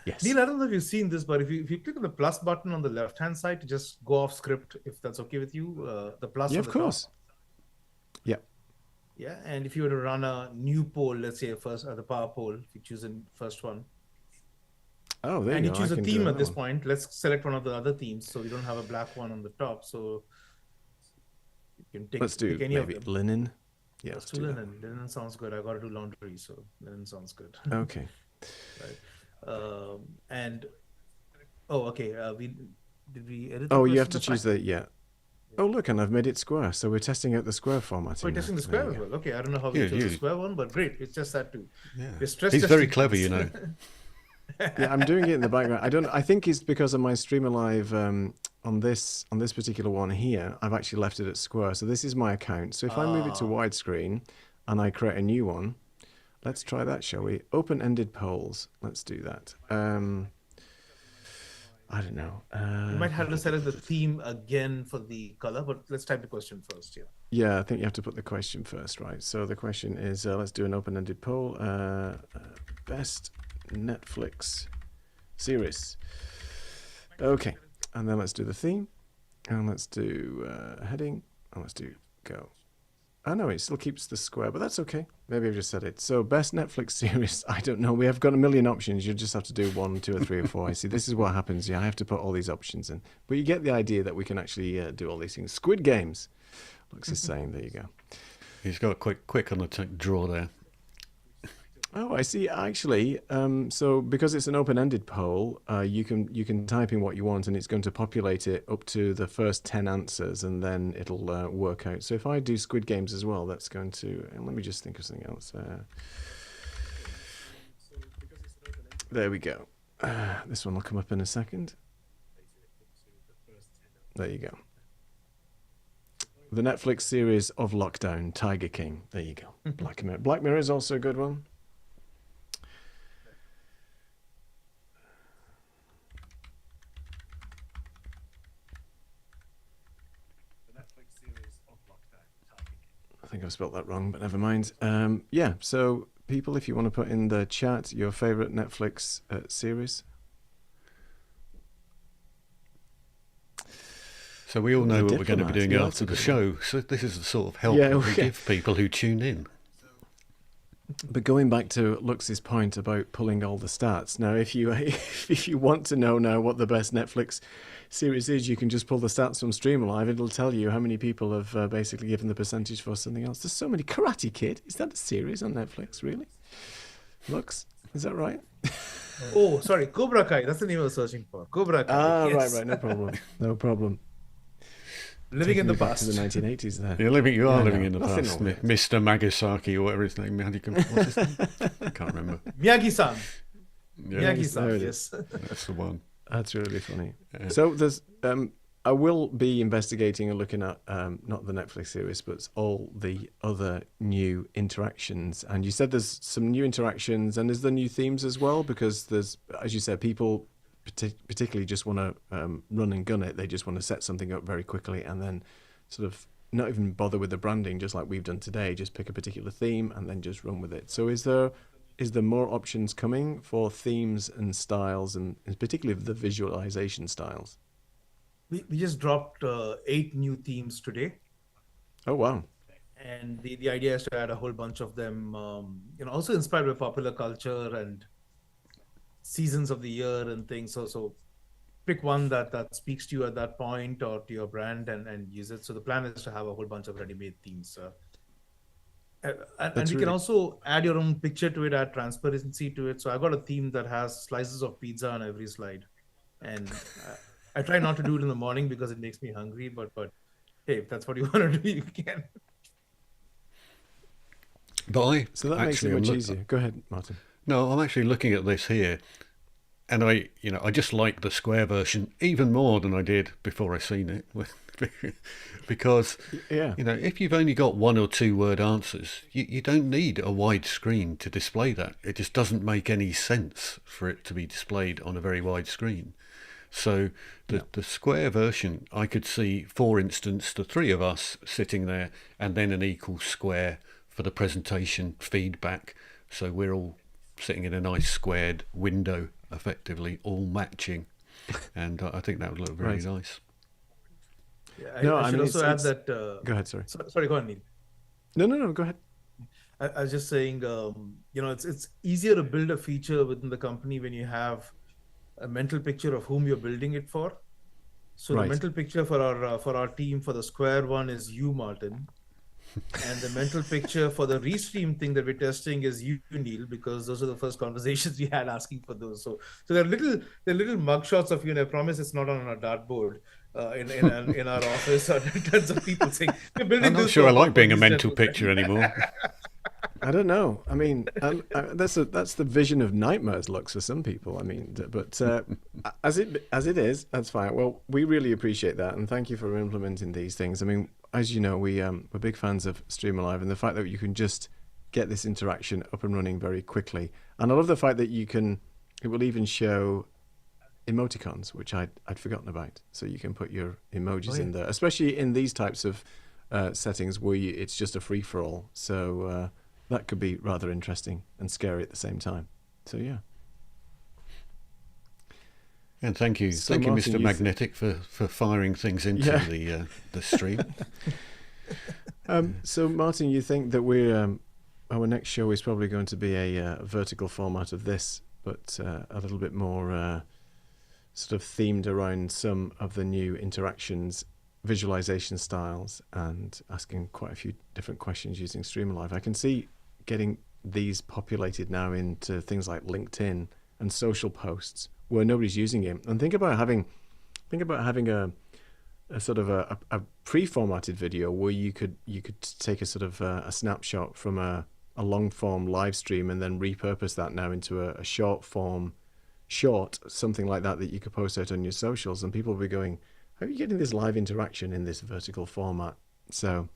Yes. Neil, I don't know if you've seen this, but if you click on the plus button on the left-hand side to just go off script, if that's okay with you, the plus. Yeah, on the of course. Top. Yeah. Yeah, and if you were to run a new poll, let's say the power poll, if you choose the first one. Oh, there you go. And you choose a theme at this point. Let's select one of the other themes, so you don't have a black one on the top. So you can take any of them. Linen. Yeah, let's do linen. Linen sounds good. I got to do laundry, so linen sounds good. Okay. Right. Okay. Did we edit? Oh, you have to choose the Oh, look, and I've made it square. So we're testing out the square format. We're testing the square as well. Okay, I don't know how we chose the square one, but great. It's just that too. Yeah. We're He's very clever, you know. Yeah, I'm doing it in the background. I think it's because of my StreamAlive on this particular one here. I've actually left it at square. So this is my account. So if I move it to widescreen and I create a new one, let's try that, shall we? Open-ended polls. Let's do that. I don't know. You might have to select the theme again for the color, but let's type the question first. Yeah. Yeah, I think you have to put the question first, right? So the question is, let's do an open-ended poll. Best Netflix series. Okay, and then let's do the theme, and let's do heading, and let's do go. I know it still keeps the square, but that's okay. Maybe I've just said it. So best Netflix series. I don't know. We have got a million options. You just have to do 1, 2, or 3, or 4. I see. This is what happens. Yeah, I have to put all these options in. But you get the idea that we can actually do all these things. Squid Games. Looks the same. There you go. He's got a quick on the draw there. Oh, I see. Actually, so because it's an open-ended poll, you can type in what you want, and it's going to populate it up to the first 10 answers, and then it'll work out. So if I do Squid Games as well, that's going to. And let me just think of something else. There we go. This one will come up in a second. There you go. The Netflix series of Lockdown, Tiger King. There you go. Black Mirror. Black Mirror is also a good one. I think I've spelt that wrong, but never mind. Yeah, so people, if you want to put in the chat your favorite Netflix series. So we all know what we're going to be doing after the show. So this is the sort of help we give people who tune in. But going back to Lux's point about pulling all the stats, now if you want to know now what the best Netflix series is, you can just pull the stats from StreamAlive. It'll tell you how many people have basically given the percentage for something else. There's so many. Karate Kid, is that a series on Netflix, really? Lux, is that right? Oh, sorry, Cobra Kai. That's the name I was searching for. Cobra Kai. Ah, yes. right, no problem. No problem. Living in the past. To the 1980s there. You are living in the past. Mr. Magasaki, or whatever his name. What's his name? I can't remember. Miyagi-san. Yeah. Miyagi-san, yes. That's the one. That's really funny. Yeah. So there's, I will be investigating and looking at not the Netflix series, but all the other new interactions. And you said there's some new interactions, and is there new themes as well? Because there's, as you said, people particularly just want to run and gun it. They just want to set something up very quickly and then sort of not even bother with the branding, just like we've done today. Just pick a particular theme and then just run with it. So is there more options coming for themes and styles, and particularly the visualization styles? We just dropped 8 new themes today. Oh, wow. And the idea is to add a whole bunch of them, also inspired by popular culture and seasons of the year and things. So pick one that speaks to you at that point or to your brand and use it. So the plan is to have a whole bunch of ready-made themes. And you can also add your own picture to it, add transparency to it. So I got a theme that has slices of pizza on every slide. And I try not to do it in the morning because it makes me hungry, but hey, if that's what you want to do, you can. So that makes it much easier. Go ahead, Martin. No, I'm actually looking at this here, and I just like the square version even more than I did before I seen it, because if you've only got 1 or 2 word answers, you don't need a wide screen to display that. It just doesn't make any sense for it to be displayed on a very wide screen. So the square version, I could see, for instance, the 3 of us sitting there, and then an equal square for the presentation feedback. So we're all sitting in a nice squared window, effectively, all matching. And I think that would look very nice. Yeah, I should also add that... go ahead, sorry. Sorry, go on, Neil. No, go ahead. I was just saying, it's easier to build a feature within the company when you have a mental picture of whom you're building it for. So the mental picture for our team, for the square one, is you, Martin. And the mental picture for the restream thing that we're testing is you, Neil, because those are the first conversations we had asking for those. So there are little mugshots of you, and I promise it's not on a dartboard. in our office, or tons of people saying, "We're building I'm not this sure I for like being a these mental networks." picture anymore. I don't know. I mean, that's the vision of nightmares looks for some people. I mean, but as it is, that's fine. Well, we really appreciate that, and thank you for implementing these things. I mean, as you know, we're big fans of StreamAlive, and the fact that you can just get this interaction up and running very quickly, and I love the fact that it will even show emoticons, which I'd forgotten about. So you can put your emojis in there, especially in these types of settings where it's just a free for all. So that could be rather interesting and scary at the same time. So yeah. And thank you, So Martin, Mr. you Magnetic, for firing things into the stream. So Martin, you think that our next show is probably going to be a vertical format of this, but a little bit more sort of themed around some of the new interactions, visualization styles, and asking quite a few different questions using StreamAlive. I can see getting these populated now into things like LinkedIn and social posts where nobody's using it. And think about having a sort of a pre-formatted video where you could take a sort of a snapshot from a long form live stream and then repurpose that now into a short something like that you could post out on your socials, and people will be going, how are you getting this live interaction in this vertical format? So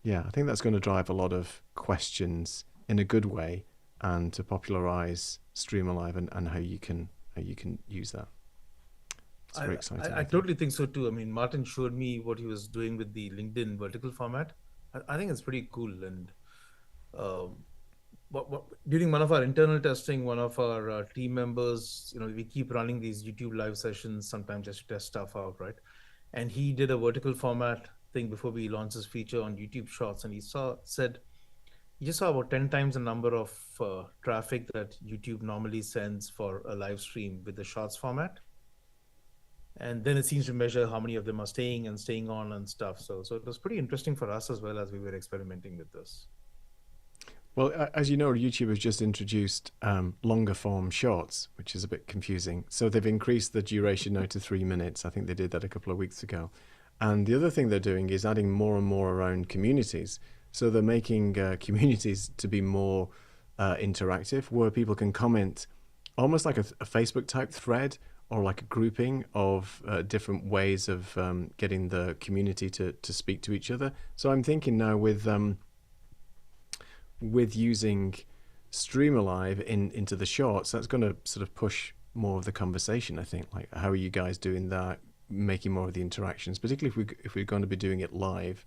yeah, I think that's going to drive a lot of questions in a good way, and to popularize StreamAlive and how you can use that. It's very exciting. I totally think so too. I mean, Martin showed me what he was doing with the LinkedIn vertical format. I think it's pretty cool. And during one of our internal testing, one of our team members, we keep running these YouTube live sessions sometimes just to test stuff out, right? And he did a vertical format thing before we launched this feature on YouTube Shorts, and he said he just saw about 10 times the number of traffic that YouTube normally sends for a live stream with the Shorts format. And then it seems to measure how many of them are staying on and stuff. So it was pretty interesting for us as well as we were experimenting with this. Well, as you know, YouTube has just introduced longer form shorts, which is a bit confusing. So they've increased the duration now to 3 minutes. I think they did that a couple of weeks ago. And the other thing they're doing is adding more and more around communities. So they're making communities to be more interactive, where people can comment almost like a Facebook type thread, or like a grouping of different ways of getting the community to speak to each other. So I'm thinking now with using StreamAlive into the shorts, that's going to sort of push more of the conversation, I think. Like, how are you guys doing that? Making more of the interactions, particularly if we're going to be doing it live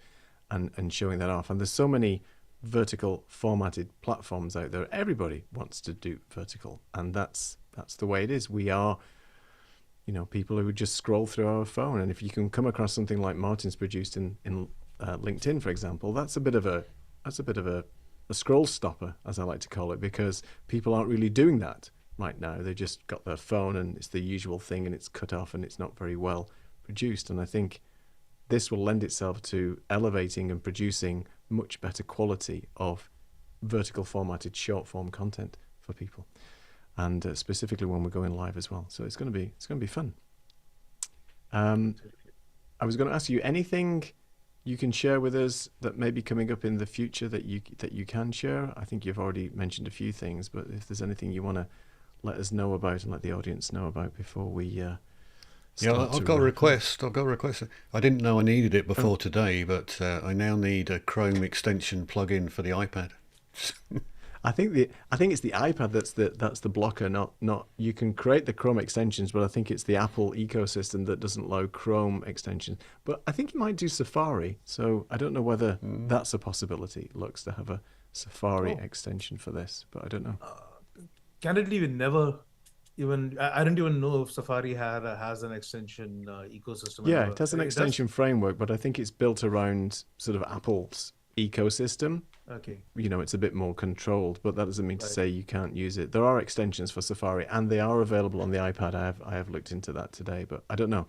and showing that off. And there's so many vertical formatted platforms out there. Everybody wants to do vertical, and that's the way it is. We are, people who just scroll through our phone, and if you can come across something like Martin's produced in LinkedIn, for example, that's a bit of a scroll stopper, as I like to call it, because people aren't really doing that right now. They just got their phone and it's the usual thing, and it's cut off and it's not very well produced. And I think this will lend itself to elevating and producing much better quality of vertical formatted short form content for people, and specifically when we're going live as well. So it's going to be fun. I was going to ask you, anything you can share with us that may be coming up in the future that you can share? I think you've already mentioned a few things, but if there's anything you want to let us know about and let the audience know about before we I've got a request. I didn't know I needed it before today, but I now need a Chrome extension plugin for the iPad. I think it's the iPad that's the blocker. Not you can create the Chrome extensions, but I think it's the Apple ecosystem that doesn't allow Chrome extensions. But I think it might do Safari, so I don't know whether that's a possibility. Looks to have a Safari extension for this, but I don't know. Candidly, we never even. I didn't even know if Safari has an extension ecosystem. Yeah, it has an extension framework, but I think it's built around sort of Apple's ecosystem. Okay. It's a bit more controlled, but that doesn't mean to say you can't use it. There are extensions for Safari, and they are available on the iPad. I have looked into that today, but I don't know.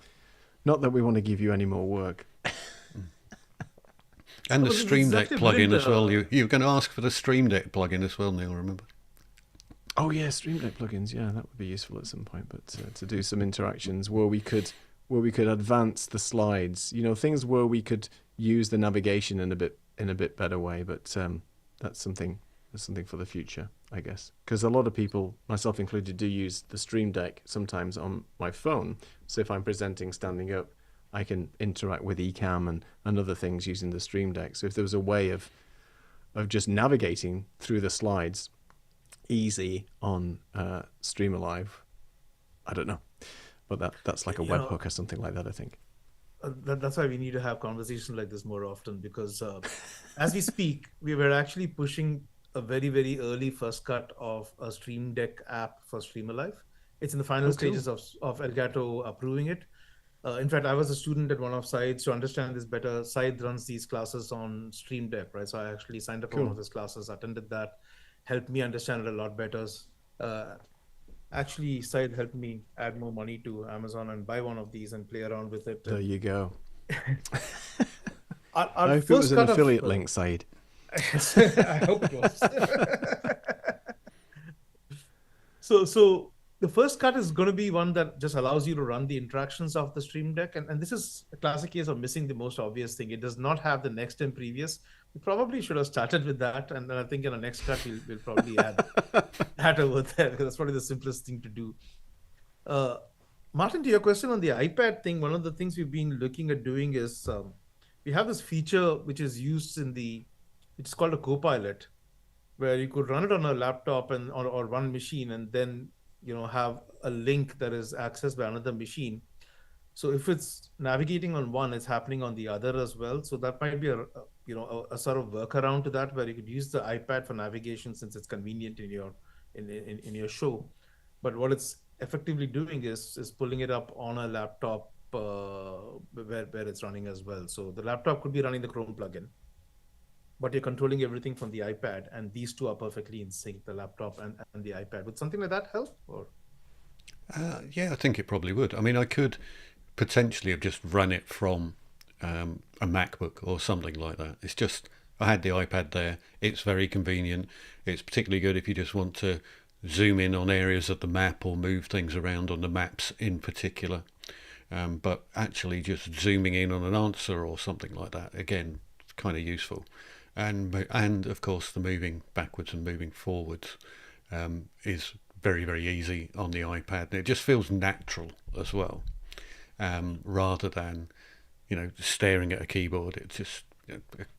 Not that we want to give you any more work. And the Stream Deck plugin as well. You were going to ask for the Stream Deck plugin as well, Neil, remember? Oh yeah, Stream Deck plugins. Yeah, that would be useful at some point. But to do some interactions where we could where we could advance the slides. You know, things where we could use the navigation in a bit better way. But that's something for the future, I guess, because a lot of people, myself included, do use the Stream Deck sometimes on my phone. So if I'm presenting standing up, I can interact with Ecamm and other things using the Stream Deck. So if there was a way of just navigating through the slides easy on StreamAlive, I don't know, but that's like a webhook or something like that, I think. That's why we need to have conversations like this more often, because as we speak, we were actually pushing a very, very early first cut of a Stream Deck app for StreamAlive. It's in the final stages of Elgato approving it. In fact, I was a student at one of Syed's. To understand this better, Syed runs these classes on Stream Deck, right? So I actually signed up for one of his classes, attended that, helped me understand it a lot better. Actually, Syed helped me add more money to Amazon and buy one of these and play around with it. There you go. Our I hope it was an affiliate link, Syed. I hope it was. So the first cut is going to be one that just allows you to run the interactions of the Stream Deck. And this is a classic case of missing the most obvious thing. It does not have the next and previous. We probably should have started with that. And then I think in the next cut, we'll probably add that over there, because that's probably the simplest thing to do. Martin, to your question on the iPad thing, one of the things we've been looking at doing is we have this feature which is used it's called a Copilot, where you could run it on a laptop or one machine, and then have a link that is accessed by another machine. So if it's navigating on one, it's happening on the other as well. So that might be a sort of workaround to that, where you could use the iPad for navigation since it's convenient in your show. But what it's effectively doing is pulling it up on a laptop where it's running as well. So the laptop could be running the Chrome plugin, but you're controlling everything from the iPad, and these two are perfectly in sync, the laptop and the iPad. Would something like that help? Or yeah, I think it probably would. I mean, I could potentially have just run it from a MacBook or something like that. It's just, I had the iPad there. It's very convenient. It's particularly good if you just want to zoom in on areas of the map or move things around on the maps in particular. But actually just zooming in on an answer or something like that, again, kind of useful. And of course the moving backwards and moving forwards is very, very easy on the iPad, and it just feels natural as well, rather than staring at a keyboard. It's just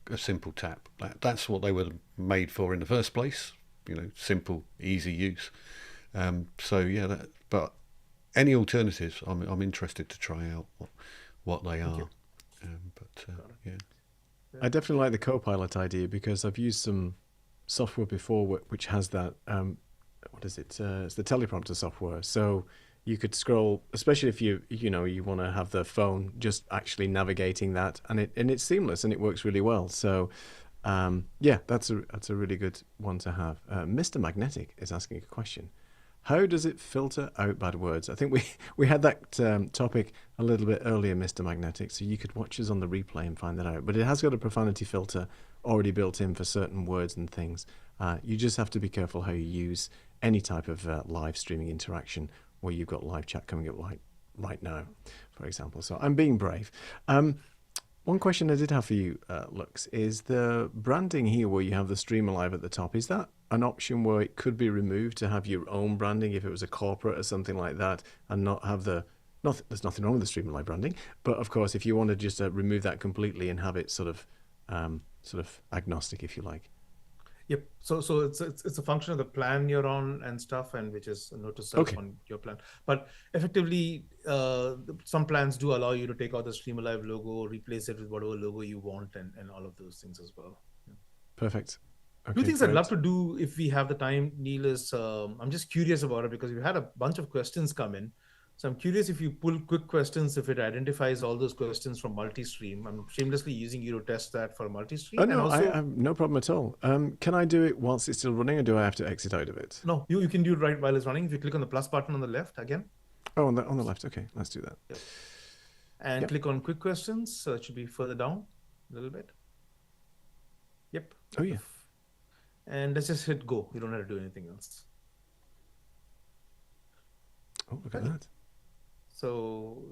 a simple tap. That's what they were made for in the first place, simple, easy use. So yeah, but any alternatives, I'm interested to try out what they are. Yeah. I definitely like the Copilot idea, because I've used some software before which has that. What is it? It's the teleprompter software. So you could scroll, especially if you want to have the phone just actually navigating that, and it's seamless and it works really well. So yeah, that's a really good one to have. Mr. Magnetic is asking a question. How does it filter out bad words? I think we had that topic a little bit earlier, Mr. Magnetic, so you could watch us on the replay and find that out. But it has got a profanity filter already built in for certain words and things. You just have to be careful how you use any type of live streaming interaction where you've got live chat coming up like right now, for example. So I'm being brave. One question I did have for you, Lux, is the branding here where you have the StreamAlive at the top, is that an option where it could be removed to have your own branding if it was a corporate or something like that, and not have there's nothing wrong with the StreamAlive branding, but of course if you want to just remove that completely and have it sort of agnostic, if you like. Yep. So it's a function of the plan you're on and stuff, and which is a note to self on your plan. But effectively, some plans do allow you to take out the StreamAlive logo, replace it with whatever logo you want, and all of those things as well. Yeah. Perfect. Okay, Two things I'd love to do if we have the time, Neil, is I'm just curious about it, because we've had a bunch of questions come in. So I'm curious if you pull quick questions, if it identifies all those questions from multi-stream. I'm shamelessly using you to test that for multi-stream. Oh, no, I have no problem at all. Can I do it whilst it's still running, or do I have to exit out of it? No, you can do it right while it's running. If you click on the plus button on the left again. Oh, on the left. Okay, let's do that. Yep. And click on quick questions. So it should be further down a little bit. Yep. Oh, yeah. And let's just hit go. You don't have to do anything else. Oh, look at that. So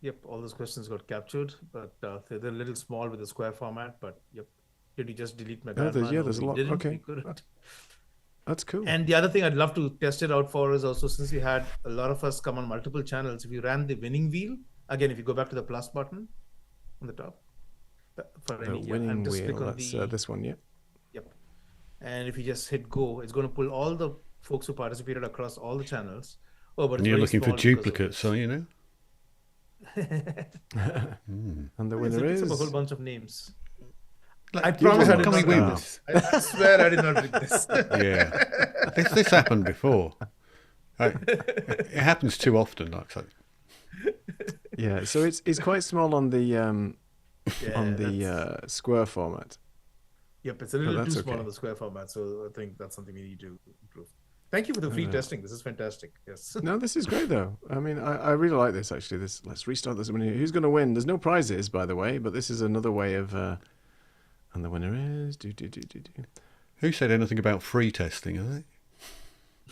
Yep, all those questions got captured, but they're a little small with the square format. But yep, did we just delete my grandma? There's a lot. Didn't. Okay, We couldn't. That's cool. And the other thing I'd love to test it out for is also, since we had a lot of us come on multiple channels, if you ran the winning wheel, again, if you go back to the plus button on the top. For the winning wheel, that's this one, yeah. Yep. And if you just hit go, it's going to pull all the folks who participated across all the channels. Oh, but and you're looking for duplicates, so you know. And the winner is a whole bunch of names. Like, I promise I did not win this. I swear I did not read this. Yeah, this happened before. It happens too often, like so. Yeah, so it's quite small on the square format. Yep, it's a little too small on the square format, so I think that's something we need to improve. Thank you for the free testing. This is fantastic. Yes. No, this is great though. I mean, I really like this actually. Let's restart this. Who's going to win? There's no prizes, by the way, but this is another way of. And the winner is Who said anything about free testing? Are they?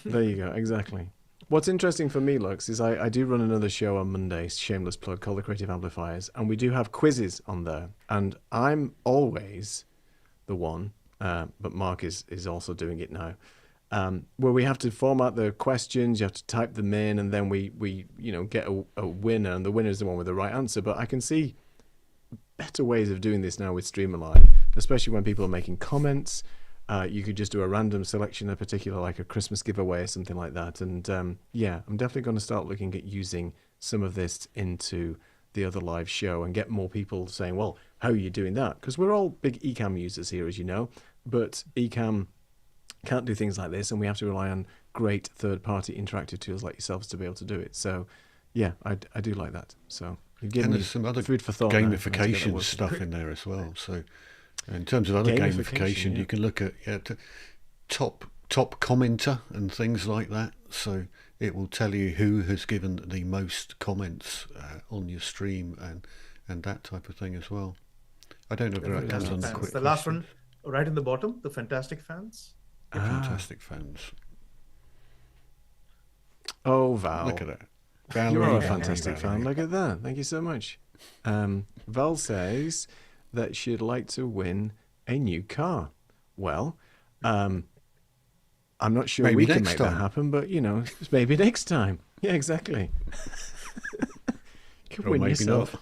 There you go. Exactly. What's interesting for me, Lux, is I do run another show on Mondays, shameless plug, called The Creative Amplifiers, and we do have quizzes on there. And I'm always the one, but Mark is also doing it now. Where we have to format the questions, you have to type them in, and then we get a winner, and the winner is the one with the right answer. But I can see better ways of doing this now with StreamAlive, especially when people are making comments. You could just do a random selection, a particular, like a Christmas giveaway or something like that. And I'm definitely going to start looking at using some of this into the other live show and get more people saying, well, how are you doing that? Because we're all big Ecamm users here, as you know, but Ecamm can't do things like this, and we have to rely on great third-party interactive tools like yourselves to be able to do it. So, yeah, I do like that. So, and there's some other food for thought gamification stuff in there as well. So, in terms of other gamification, you can look at top commenter and things like that. So it will tell you who has given the most comments on your stream and that type of thing as well. I don't know if that comes on the quick. The last one, right in the bottom, the fantastic fans. Fantastic fans. Oh, Val. Look at that. Val, you're a fantastic fan. Look at that. Thank you so much. Val says that she'd like to win a new car. Well, I'm not sure maybe we can make that happen, but, maybe next time. Yeah, exactly. Could win yourself.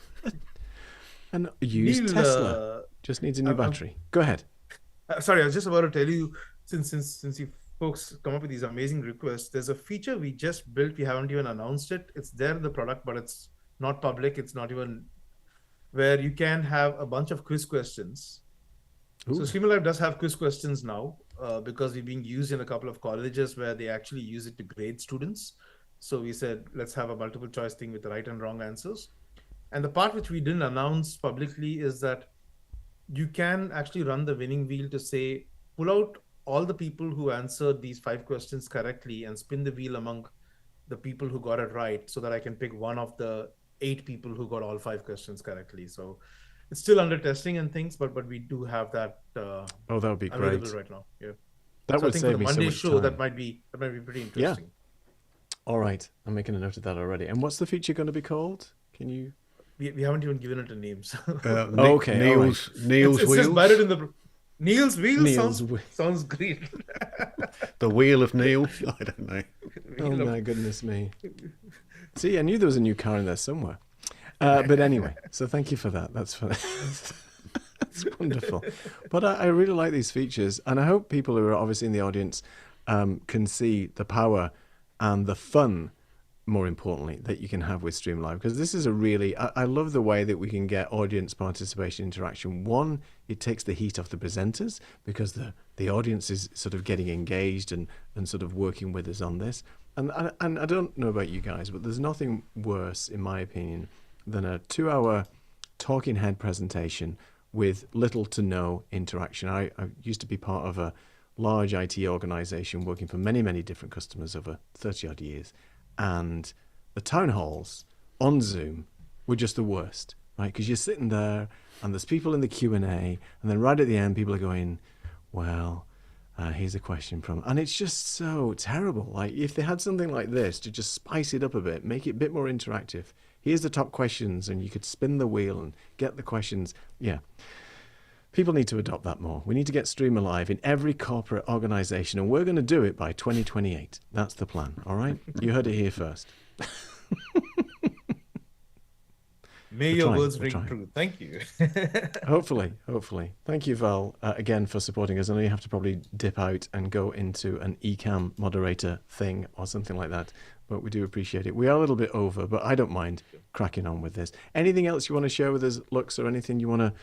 An used Tesla. Just needs a new battery. Go ahead. Sorry, I was just about to tell you, since you folks come up with these amazing requests, there's a feature we just built. We haven't even announced it. It's there in the product, but it's not public. It's not even where you can have a bunch of quiz questions. Ooh. So StreamAlive does have quiz questions now because we're being used in a couple of colleges where they actually use it to grade students. So we said, let's have a multiple choice thing with the right and wrong answers. And the part which we didn't announce publicly is that you can actually run the winning wheel to say, pull out all the people who answered these 5 questions correctly and spin the wheel among the people who got it right so that I can pick one of the 8 people who got all 5 questions correctly. So it's still under testing and things, but we do have that that would be available great right now. Yeah. That would save me so much time. Monday show, that might be pretty interesting. Yeah. All right. I'm making a note of that already. And what's the feature going to be called? Can you... We haven't even given it a name. So. Okay. Neil's Wheels. It's just buried in the... Neil's Wheels sounds great. The Wheel of Neil? I don't know. Oh my goodness me. See, I knew there was a new car in there somewhere. But anyway, so thank you for that. That's wonderful. But I really like these features, and I hope people who are obviously in the audience can see the power and the fun, more importantly, that you can have with StreamAlive, because this is I love the way that we can get audience participation interaction. One, it takes the heat off the presenters because the audience is sort of getting engaged and sort of working with us on this. And I don't know about you guys, but there's nothing worse, in my opinion, than a 2-hour talking head presentation with little to no interaction. I used to be part of a large IT organization working for many, many different customers over 30-odd years. And the town halls on Zoom were just the worst, right? Because you're sitting there and there's people in the Q&A, and then right at the end, people are going, well, here's a question from... And it's just so terrible. Like, if they had something like this to just spice it up a bit, make it a bit more interactive, here's the top questions, and you could spin the wheel and get the questions. Yeah. People need to adopt that more. We need to get StreamAlive in every corporate organization, and we're going to do it by 2028. That's the plan, all right? You heard it here first. May your words ring true. Thank you. Hopefully. Thank you, Val, again for supporting us. I know you have to probably dip out and go into an eCam moderator thing or something like that, but we do appreciate it. We are a little bit over, but I don't mind cracking on with this. Anything else you want to share with us, Lux, or anything you want to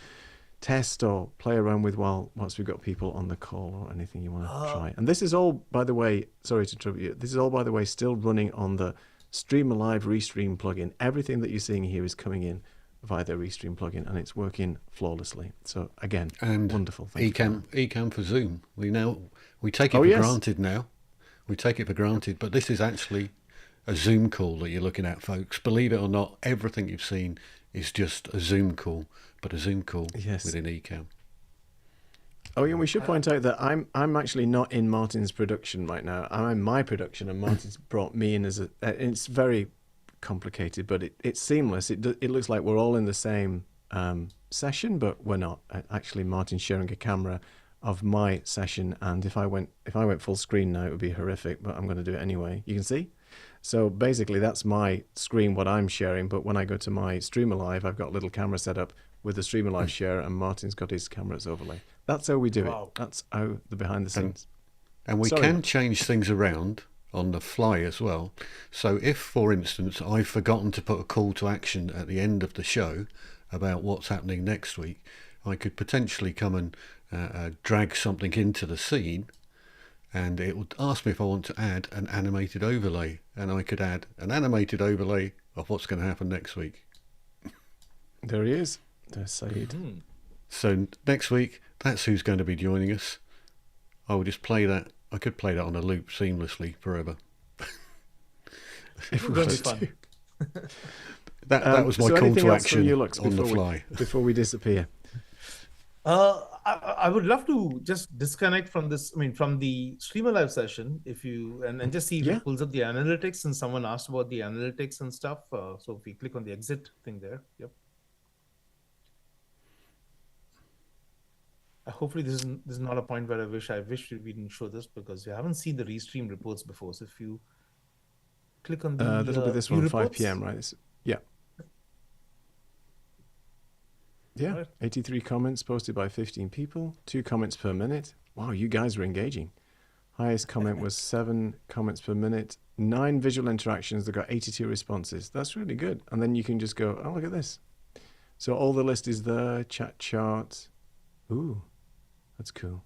test or play around with once we've got people on the call, or anything you want to try? And this is all, by the way, sorry to interrupt you, this is all, by the way, still running on the StreamAlive Restream plugin. Everything that you're seeing here is coming in via the Restream plugin, and it's working flawlessly. So again, and wonderful. Ecamm for Zoom. We take it for granted now. We take it for granted, but this is actually a Zoom call that you're looking at, folks. Believe it or not, everything you've seen is just a Zoom call, but a Zoom call within Ecamm. Oh, yeah, we should point out that I'm actually not in Martin's production right now. I'm in my production, and Martin's brought me in as it's very complicated, but it's seamless. It looks like we're all in the same session, but we're not. Actually, Martin's sharing a camera of my session, and if I went full screen now, it would be horrific, but I'm going to do it anyway. You can see? So basically, that's my screen, what I'm sharing, but when I go to my StreamAlive, I've got a little camera set up with the StreamAlive share, and Martin's got his camera's overlay. That's how we do it. That's how the behind the scenes. And we can change things around on the fly as well. So if, for instance, I've forgotten to put a call to action at the end of the show about what's happening next week, I could potentially come and drag something into the scene, and it would ask me if I want to add an animated overlay, and I could add an animated overlay of what's going to happen next week. There he is. There's Saeed. So next week, that's who's going to be joining us. I will just play that. I could play that on a loop seamlessly forever. It would be fun. That was my call to action on the fly. Before we disappear. I would love to just disconnect from this. I mean, from the StreamAlive session, if you and just see if it pulls up the analytics. And someone asked about the analytics and stuff. So if we click on the exit thing there, hopefully this is not a point where I wish we didn't show this, because you haven't seen the Restream reports before. So if you click on the that'll be this one, 5 p.m. right? Yeah, right. 83 comments posted by 15 people, 2 comments per minute. Wow, you guys were engaging. Highest comment was 7 comments per minute, 9 visual interactions that got 82 responses. That's really good. And then you can just go, oh, look at this. So all the list is there, chat chart. Ooh, that's cool.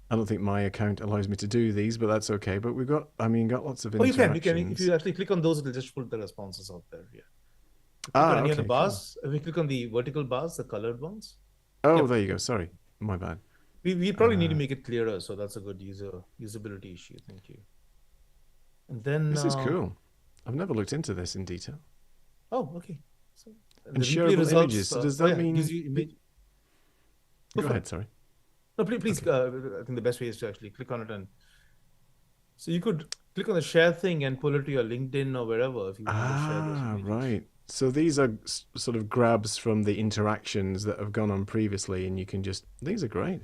I don't think my account allows me to do these, but that's okay. But we've got, got lots of interactions. Oh, you can. If you actually click on those, it'll just pull the responses out there. Yeah. Click on any of the bars. If we click on the vertical bars, the colored ones. Oh, there you go. Sorry, my bad. We probably need to make it clearer, so that's a good usability issue. Thank you. And then this is cool. I've never looked into this in detail. Oh, okay. So, and shareable results, images. So does that mean? Go ahead. Sorry. No, please. Okay. I think the best way is to actually click on it, and so you could click on the share thing and pull it to your LinkedIn or wherever if you want to share those images. Right. So these are sort of grabs from the interactions that have gone on previously, and you can just, these are great.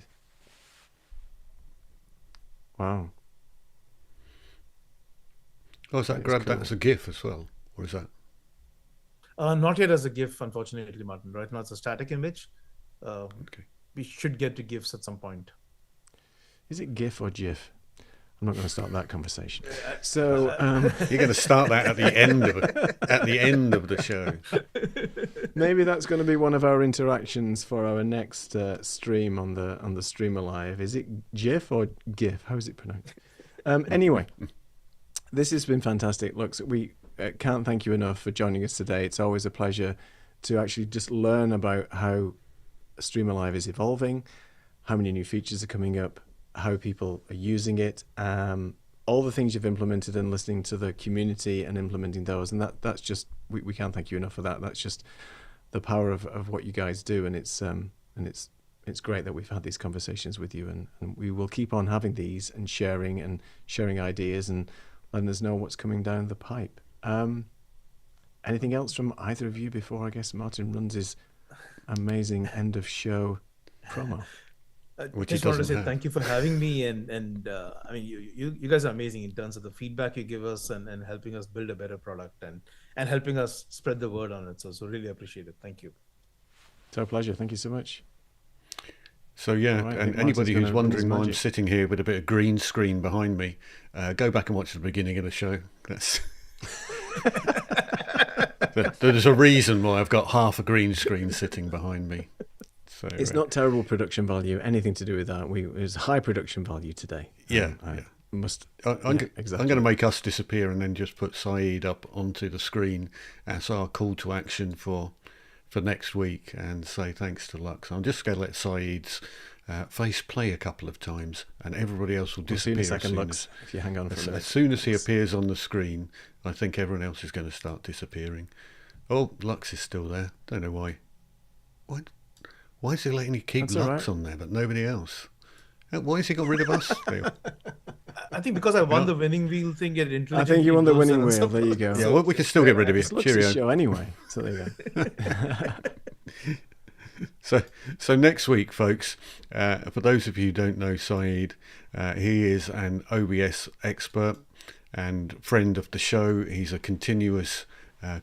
Wow. Oh, is that grabbed that as a GIF as well? Or is that? Not yet as a GIF, unfortunately, Martin. Right now it's a static image. Okay. We should get to GIFs at some point. Is it GIF or GIF? I'm not going to start that conversation. So you're going to start that at the end of it, at the end of the show. Maybe that's going to be one of our interactions for our next stream on the StreamAlive. Is it GIF or GIF? How is it pronounced? Anyway, this has been fantastic. Look, we can't thank you enough for joining us today. It's always a pleasure to actually just learn about how StreamAlive is evolving, how many new features are coming up, how people are using it, all the things you've implemented, and listening to the community and implementing those. And that's just, we can't thank you enough for that. That's just the power of what you guys do. And it's great that we've had these conversations with you, and we will keep on having these and sharing ideas and letting us know what's coming down the pipe. Anything else from either of you before I guess Martin runs his amazing end of show promo? I just wanted to say thank you for having me, and I mean, you guys are amazing in terms of the feedback you give us and helping us build a better product and helping us spread the word on it. So really appreciate it. Thank you. It's our pleasure. Thank you so much. So yeah, right, and anybody who's wondering why I'm sitting here with a bit of green screen behind me, go back and watch the beginning of the show. That's there's a reason why I've got half a green screen sitting behind me. So, it's not terrible production value, anything to do with that. It was high production value today. Yeah, I'm going to make us disappear and then just put Saeed up onto the screen as our call to action for next week and say thanks to Lux. I'm just going to let Saeed's face play a couple of times and everybody else will disappear. We'll see in a second, Lux, if you hang on for a minute. As soon as he appears on the screen, I think everyone else is going to start disappearing. Oh, Lux is still there. Don't know why. Why is he letting you keep Lux on there but nobody else? Why has he got rid of us? I think because I won the winning wheel thing. I think you won the winning wheel. There you go. Yeah, well, we can still get rid of you. It's Lux's show anyway. So there you go. So next week, folks, for those of you who don't know Saeed, he is an OBS expert and friend of the show. He's a continuous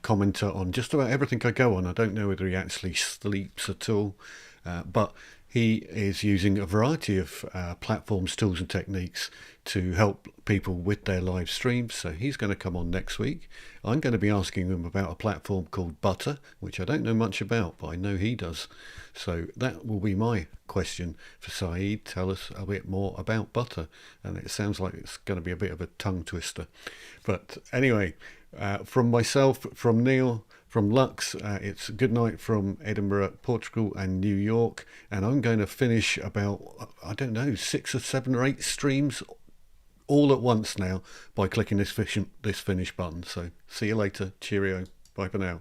commenter on just about everything I go on. I don't know whether he actually sleeps at all, but he is using a variety of platforms, tools and techniques to help people with their live streams. So he's going to come on next week. I'm going to be asking him about a platform called Butter, which I don't know much about, but I know he does. So that will be my question for Saeed. Tell us a bit more about Butter. And it sounds like it's going to be a bit of a tongue twister. But anyway, from myself, from Neil, from Lux, it's good night from Edinburgh, Portugal and New York. And I'm going to finish about, I don't know, 6 or 7 or 8 streams all at once now by clicking this finish button. So see you later. Cheerio. Bye for now.